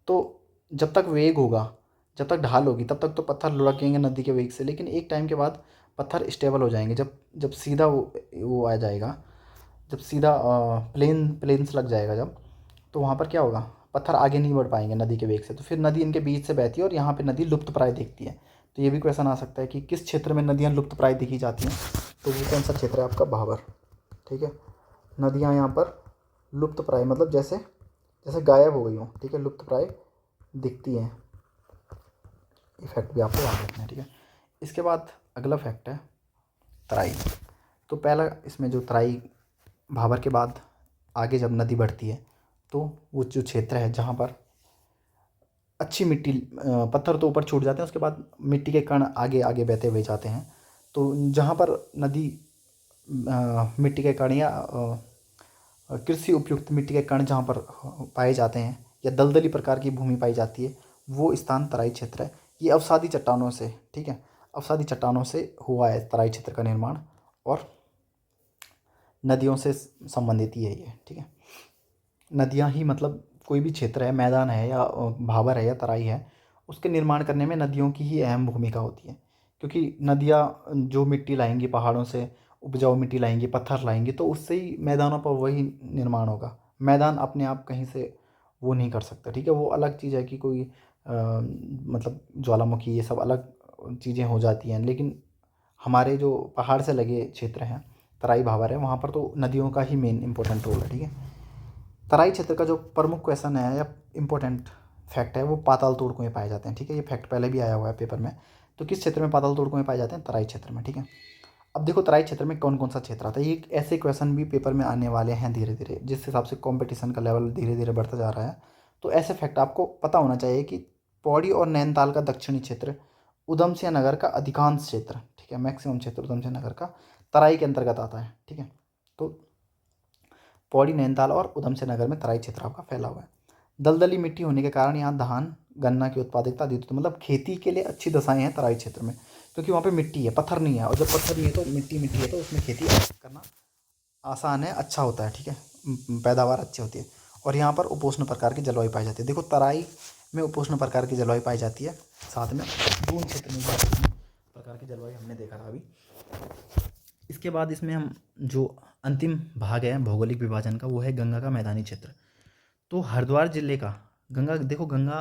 तो जब तक वेग होगा, जब तक ढाल होगी, तब तक तो पत्थर लुढ़केंगे नदी के वेग से, लेकिन एक टाइम के बाद पत्थर स्टेबल हो जाएंगे। जब जब सीधा वो आ जाएगा, जब सीधा प्लेन्स लग जाएगा जब, तो वहाँ पर क्या होगा, पत्थर आगे नहीं बढ़ पाएंगे नदी के वेग से, तो फिर नदी इनके बीच से बहती है और यहाँ पे नदी लुप्त प्राय दिखती है। तो ये भी क्वेश्चन आ सकता है कि किस क्षेत्र में नदियाँ लुप्त प्राय दिखी जाती हैं, तो वो कौन सा क्षेत्र है आपका, भाबर, ठीक है। नदियाँ यहाँ पर लुप्त प्राय मतलब जैसे जैसे गायब हो गई हो, ठीक है, लुप्त प्राय दिखती हैं। ये फैक्ट भी आपको याद रखना है, ठीक है। इसके बाद अगला फैक्ट है तराई। तो पहला इसमें जो तराई, भाबर के बाद आगे जब नदी बढ़ती है तो वो जो क्षेत्र है जहाँ पर अच्छी मिट्टी, पत्थर तो ऊपर छूट जाते हैं, उसके बाद मिट्टी के कण आगे आगे बहते हुए जाते हैं। तो जहाँ पर नदी मिट्टी के कण या कृषि उपयुक्त मिट्टी के कण जहाँ पर पाए जाते हैं या दलदली प्रकार की भूमि पाई जाती है, वो स्थान तराई क्षेत्र है। ये अवसादी चट्टानों से, ठीक है, अवसादी चट्टानों से हुआ है तराई क्षेत्र का निर्माण, और नदियों से संबंधित ही है ये, ठीक है। नदियाँ ही मतलब कोई भी क्षेत्र है, मैदान है या भाबर है या तराई है, उसके निर्माण करने में नदियों की ही अहम भूमिका होती है, क्योंकि नदियाँ जो मिट्टी लाएंगी पहाड़ों से, उपजाऊ मिट्टी लाएंगी, पत्थर लाएंगी, तो उससे ही मैदानों पर वही निर्माण होगा। मैदान अपने आप कहीं से वो नहीं कर सकता, ठीक है। वो अलग चीज़ है कि कोई मतलब ज्वालामुखी ये सब अलग चीज़ें हो जाती हैं, लेकिन हमारे जो पहाड़ से लगे क्षेत्र हैं, तराई भाबर है, वहाँ पर तो नदियों का ही मेन इंपॉर्टेंट रोल है, ठीक है। तराई क्षेत्र का जो प्रमुख क्वेश्चन है या इम्पोर्टेंट फैक्ट है, वो पाताल तोड़ कुएं पाए जाते हैं, ठीक है। ये फैक्ट पहले भी आया हुआ है पेपर में। तो किस क्षेत्र में पाताल तोड़ कुएं पाए जाते हैं, तराई क्षेत्र में, ठीक है। अब देखो तराई क्षेत्र में कौन कौन सा क्षेत्र आता है, ये ऐसे क्वेश्चन भी पेपर में आने वाले हैं धीरे धीरे, जिस हिसाब से कंपटीशन का लेवल धीरे धीरे बढ़ता जा रहा है। तो ऐसे फैक्ट आपको पता होना चाहिए कि पौड़ी और नैनीताल का दक्षिणी क्षेत्र, उधम सिंह नगर का अधिकांश क्षेत्र, ठीक है, मैक्सिमम क्षेत्र उधम सिंह नगर का तराई के अंतर्गत आता है, ठीक है। तो पौड़ी, नैनीताल और उधम सिंह नगर में तराई क्षेत्र आपका फैला हुआ है। दलदली मिट्टी होने के कारण यहाँ धान गन्ना की उत्पादकता अधिक होती है, मतलब खेती के लिए अच्छी दशाएं हैं तराई क्षेत्र में, क्योंकि वहाँ पे मिट्टी है, पत्थर नहीं है, और जब पत्थर नहीं है तो मिट्टी है, तो उसमें खेती करना आसान है, अच्छा होता है, ठीक है, पैदावार अच्छी होती है। और यहाँ पर उपोष्ण प्रकार की जलवायु पाई जाती है। देखो तराई में उपोष्ण प्रकार की जलवायु पाई जाती है, साथ में दून क्षेत्र में भी उपोष्ण प्रकार की जलवायु हमने देखा था अभी। इसके बाद इसमें हम जो अंतिम भाग है भौगोलिक विभाजन का, वो है गंगा का मैदानी क्षेत्र। तो हरिद्वार जिले का गंगा, देखो गंगा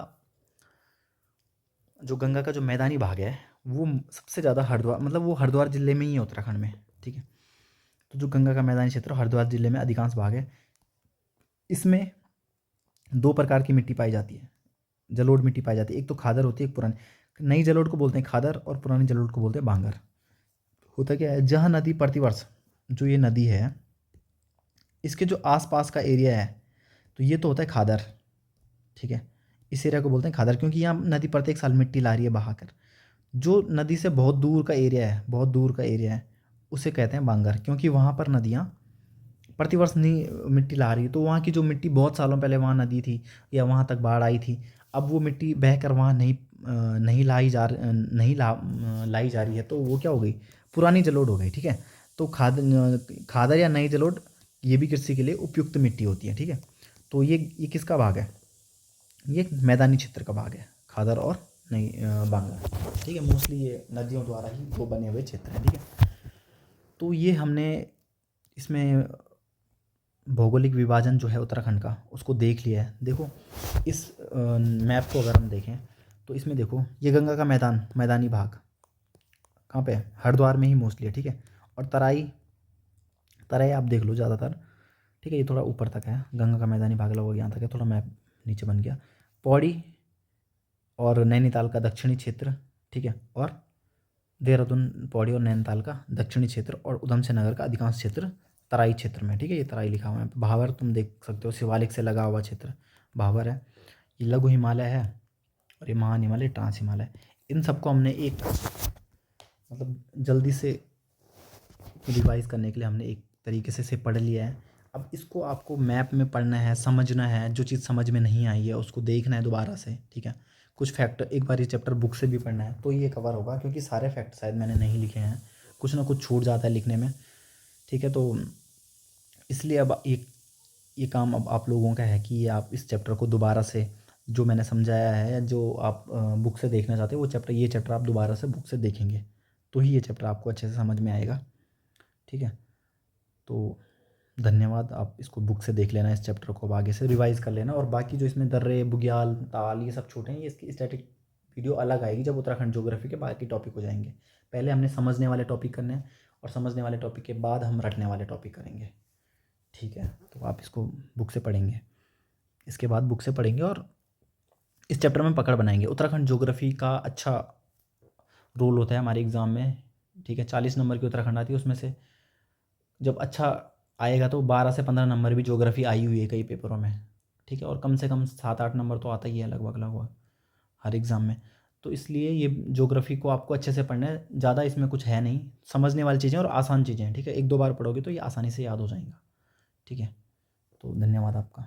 का जो मैदानी भाग है वो सबसे ज़्यादा हरिद्वार, मतलब वो हरिद्वार जिले में ही है, उत्तराखंड में, ठीक है। तो जो गंगा का मैदानी क्षेत्र हरिद्वार जिले में अधिकांश भाग है। इसमें दो प्रकार की मिट्टी पाई जाती है, जलोढ़ मिट्टी पाई जाती है। एक तो खादर होती है, एक पुरानी। नई जलोढ़ को बोलते हैं खादर और पुरानी जलोढ़ को बोलते हैं बांगर। होता क्या है, जहाँ नदी प्रतिवर्ष, जो ये नदी है इसके जो आसपास का एरिया है, तो ये तो होता है खादर, ठीक है। इस एरिया को बोलते हैं खादर, क्योंकि यहाँ नदी प्रत्येक साल मिट्टी ला रही है बहाकर। जो नदी से बहुत दूर का एरिया है, बहुत दूर का एरिया है, उसे कहते हैं बांगर, क्योंकि वहाँ पर नदियाँ प्रतिवर्ष नहीं मिट्टी ला रही है। तो वहाँ की जो मिट्टी बहुत सालों पहले वहाँ नदी थी या वहाँ तक बाढ़ आई थी, अब वो मिट्टी बहकर वहाँ नहीं लाई जा रही है, तो वो क्या हो गई, पुरानी जलोढ़ हो गई, ठीक है। तो खादर या नई जलोढ़ ये भी कृषि के लिए उपयुक्त मिट्टी होती है, ठीक है। तो ये किसका भाग है, ये मैदानी क्षेत्र का भाग है, खादर और नई बांगर, ठीक है। मोस्टली ये नदियों द्वारा ही वो बने हुए क्षेत्र हैं, ठीक है। तो ये हमने इसमें भौगोलिक विभाजन जो है उत्तराखंड का, उसको देख लिया है। देखो इस मैप को अगर हम देखें तो इसमें देखो ये गंगा का मैदानी भाग कहाँ पे है, हरिद्वार में ही मोस्टली है, ठीक है। और तराई आप देख लो ज़्यादातर, ठीक है। ये थोड़ा ऊपर तक है, गंगा का मैदानी भाग लगभग यहाँ तक है, थोड़ा मैप नीचे बन गया। पौड़ी और नैनीताल का दक्षिणी क्षेत्र, ठीक है। और देहरादून, पौड़ी और नैनीताल का दक्षिणी क्षेत्र, और उधम सिंह नगर का अधिकांश क्षेत्र तराई क्षेत्र में, ठीक है। ये तराई लिखा हुआ है। भावर तुम देख सकते हो, शिवालिक से लगा हुआ क्षेत्र भावर है। ये लघु हिमालय है और ये महान हिमालय, ट्रांस हिमालय। इन सबको हमने एक मतलब जल्दी से रिवाइज करने के लिए हमने एक तरीके से पढ़ लिया है। अब इसको आपको मैप में पढ़ना है, समझना है, जो चीज़ समझ में नहीं आई है उसको देखना है दोबारा से, ठीक है। कुछ फैक्ट एक बार ये चैप्टर बुक से भी पढ़ना है तो ये कवर होगा, क्योंकि सारे फैक्ट शायद मैंने नहीं लिखे हैं, कुछ ना कुछ छूट जाता है लिखने में, ठीक है। तो इसलिए अब ये काम अब आप लोगों का है कि आप इस चैप्टर को दोबारा से, जो मैंने समझाया है, जो आप बुक से देखना चाहते हो वो ये चैप्टर आप दोबारा से बुक से देखेंगे तो ही ये चैप्टर आपको अच्छे से समझ में आएगा, ठीक है। तो धन्यवाद, आप इसको बुक से देख लेना, इस चैप्टर को अब आगे से रिवाइज़ कर लेना। और बाकी जो इसमें दर्रे, बुग्याल, ताल, ये सब छोटे हैं, ये इसकी स्टैटिक वीडियो अलग आएगी जब उत्तराखंड ज्योग्राफी के बाकी टॉपिक हो जाएंगे। पहले हमने समझने वाले टॉपिक करने हैं, और समझने वाले टॉपिक के बाद हम रटने वाले टॉपिक करेंगे, ठीक है। तो आप इसको बुक से पढ़ेंगे, इसके बाद बुक से पढ़ेंगे और इस चैप्टर में पकड़ बनाएंगे। उत्तराखंड ज्योग्राफी का अच्छा रोल होता है हमारे एग्ज़ाम में, ठीक है। 40 नंबर की उत्तराखंड आती है, उसमें से जब अच्छा आएगा तो 12 से 15 नंबर भी ज्योग्राफी आई हुई है कई पेपरों में, ठीक है। और कम से कम 7-8 नंबर तो आता ही है लगभग हर एग्ज़ाम में। तो इसलिए ये ज्योग्राफी को आपको अच्छे से पढ़ना है, ज़्यादा इसमें कुछ है नहीं, समझने वाली चीज़ें और आसान चीज़ें हैं, ठीक है। 1-2 बार पढ़ोगे तो ये आसानी से याद हो जाएगा, ठीक है। तो धन्यवाद आपका।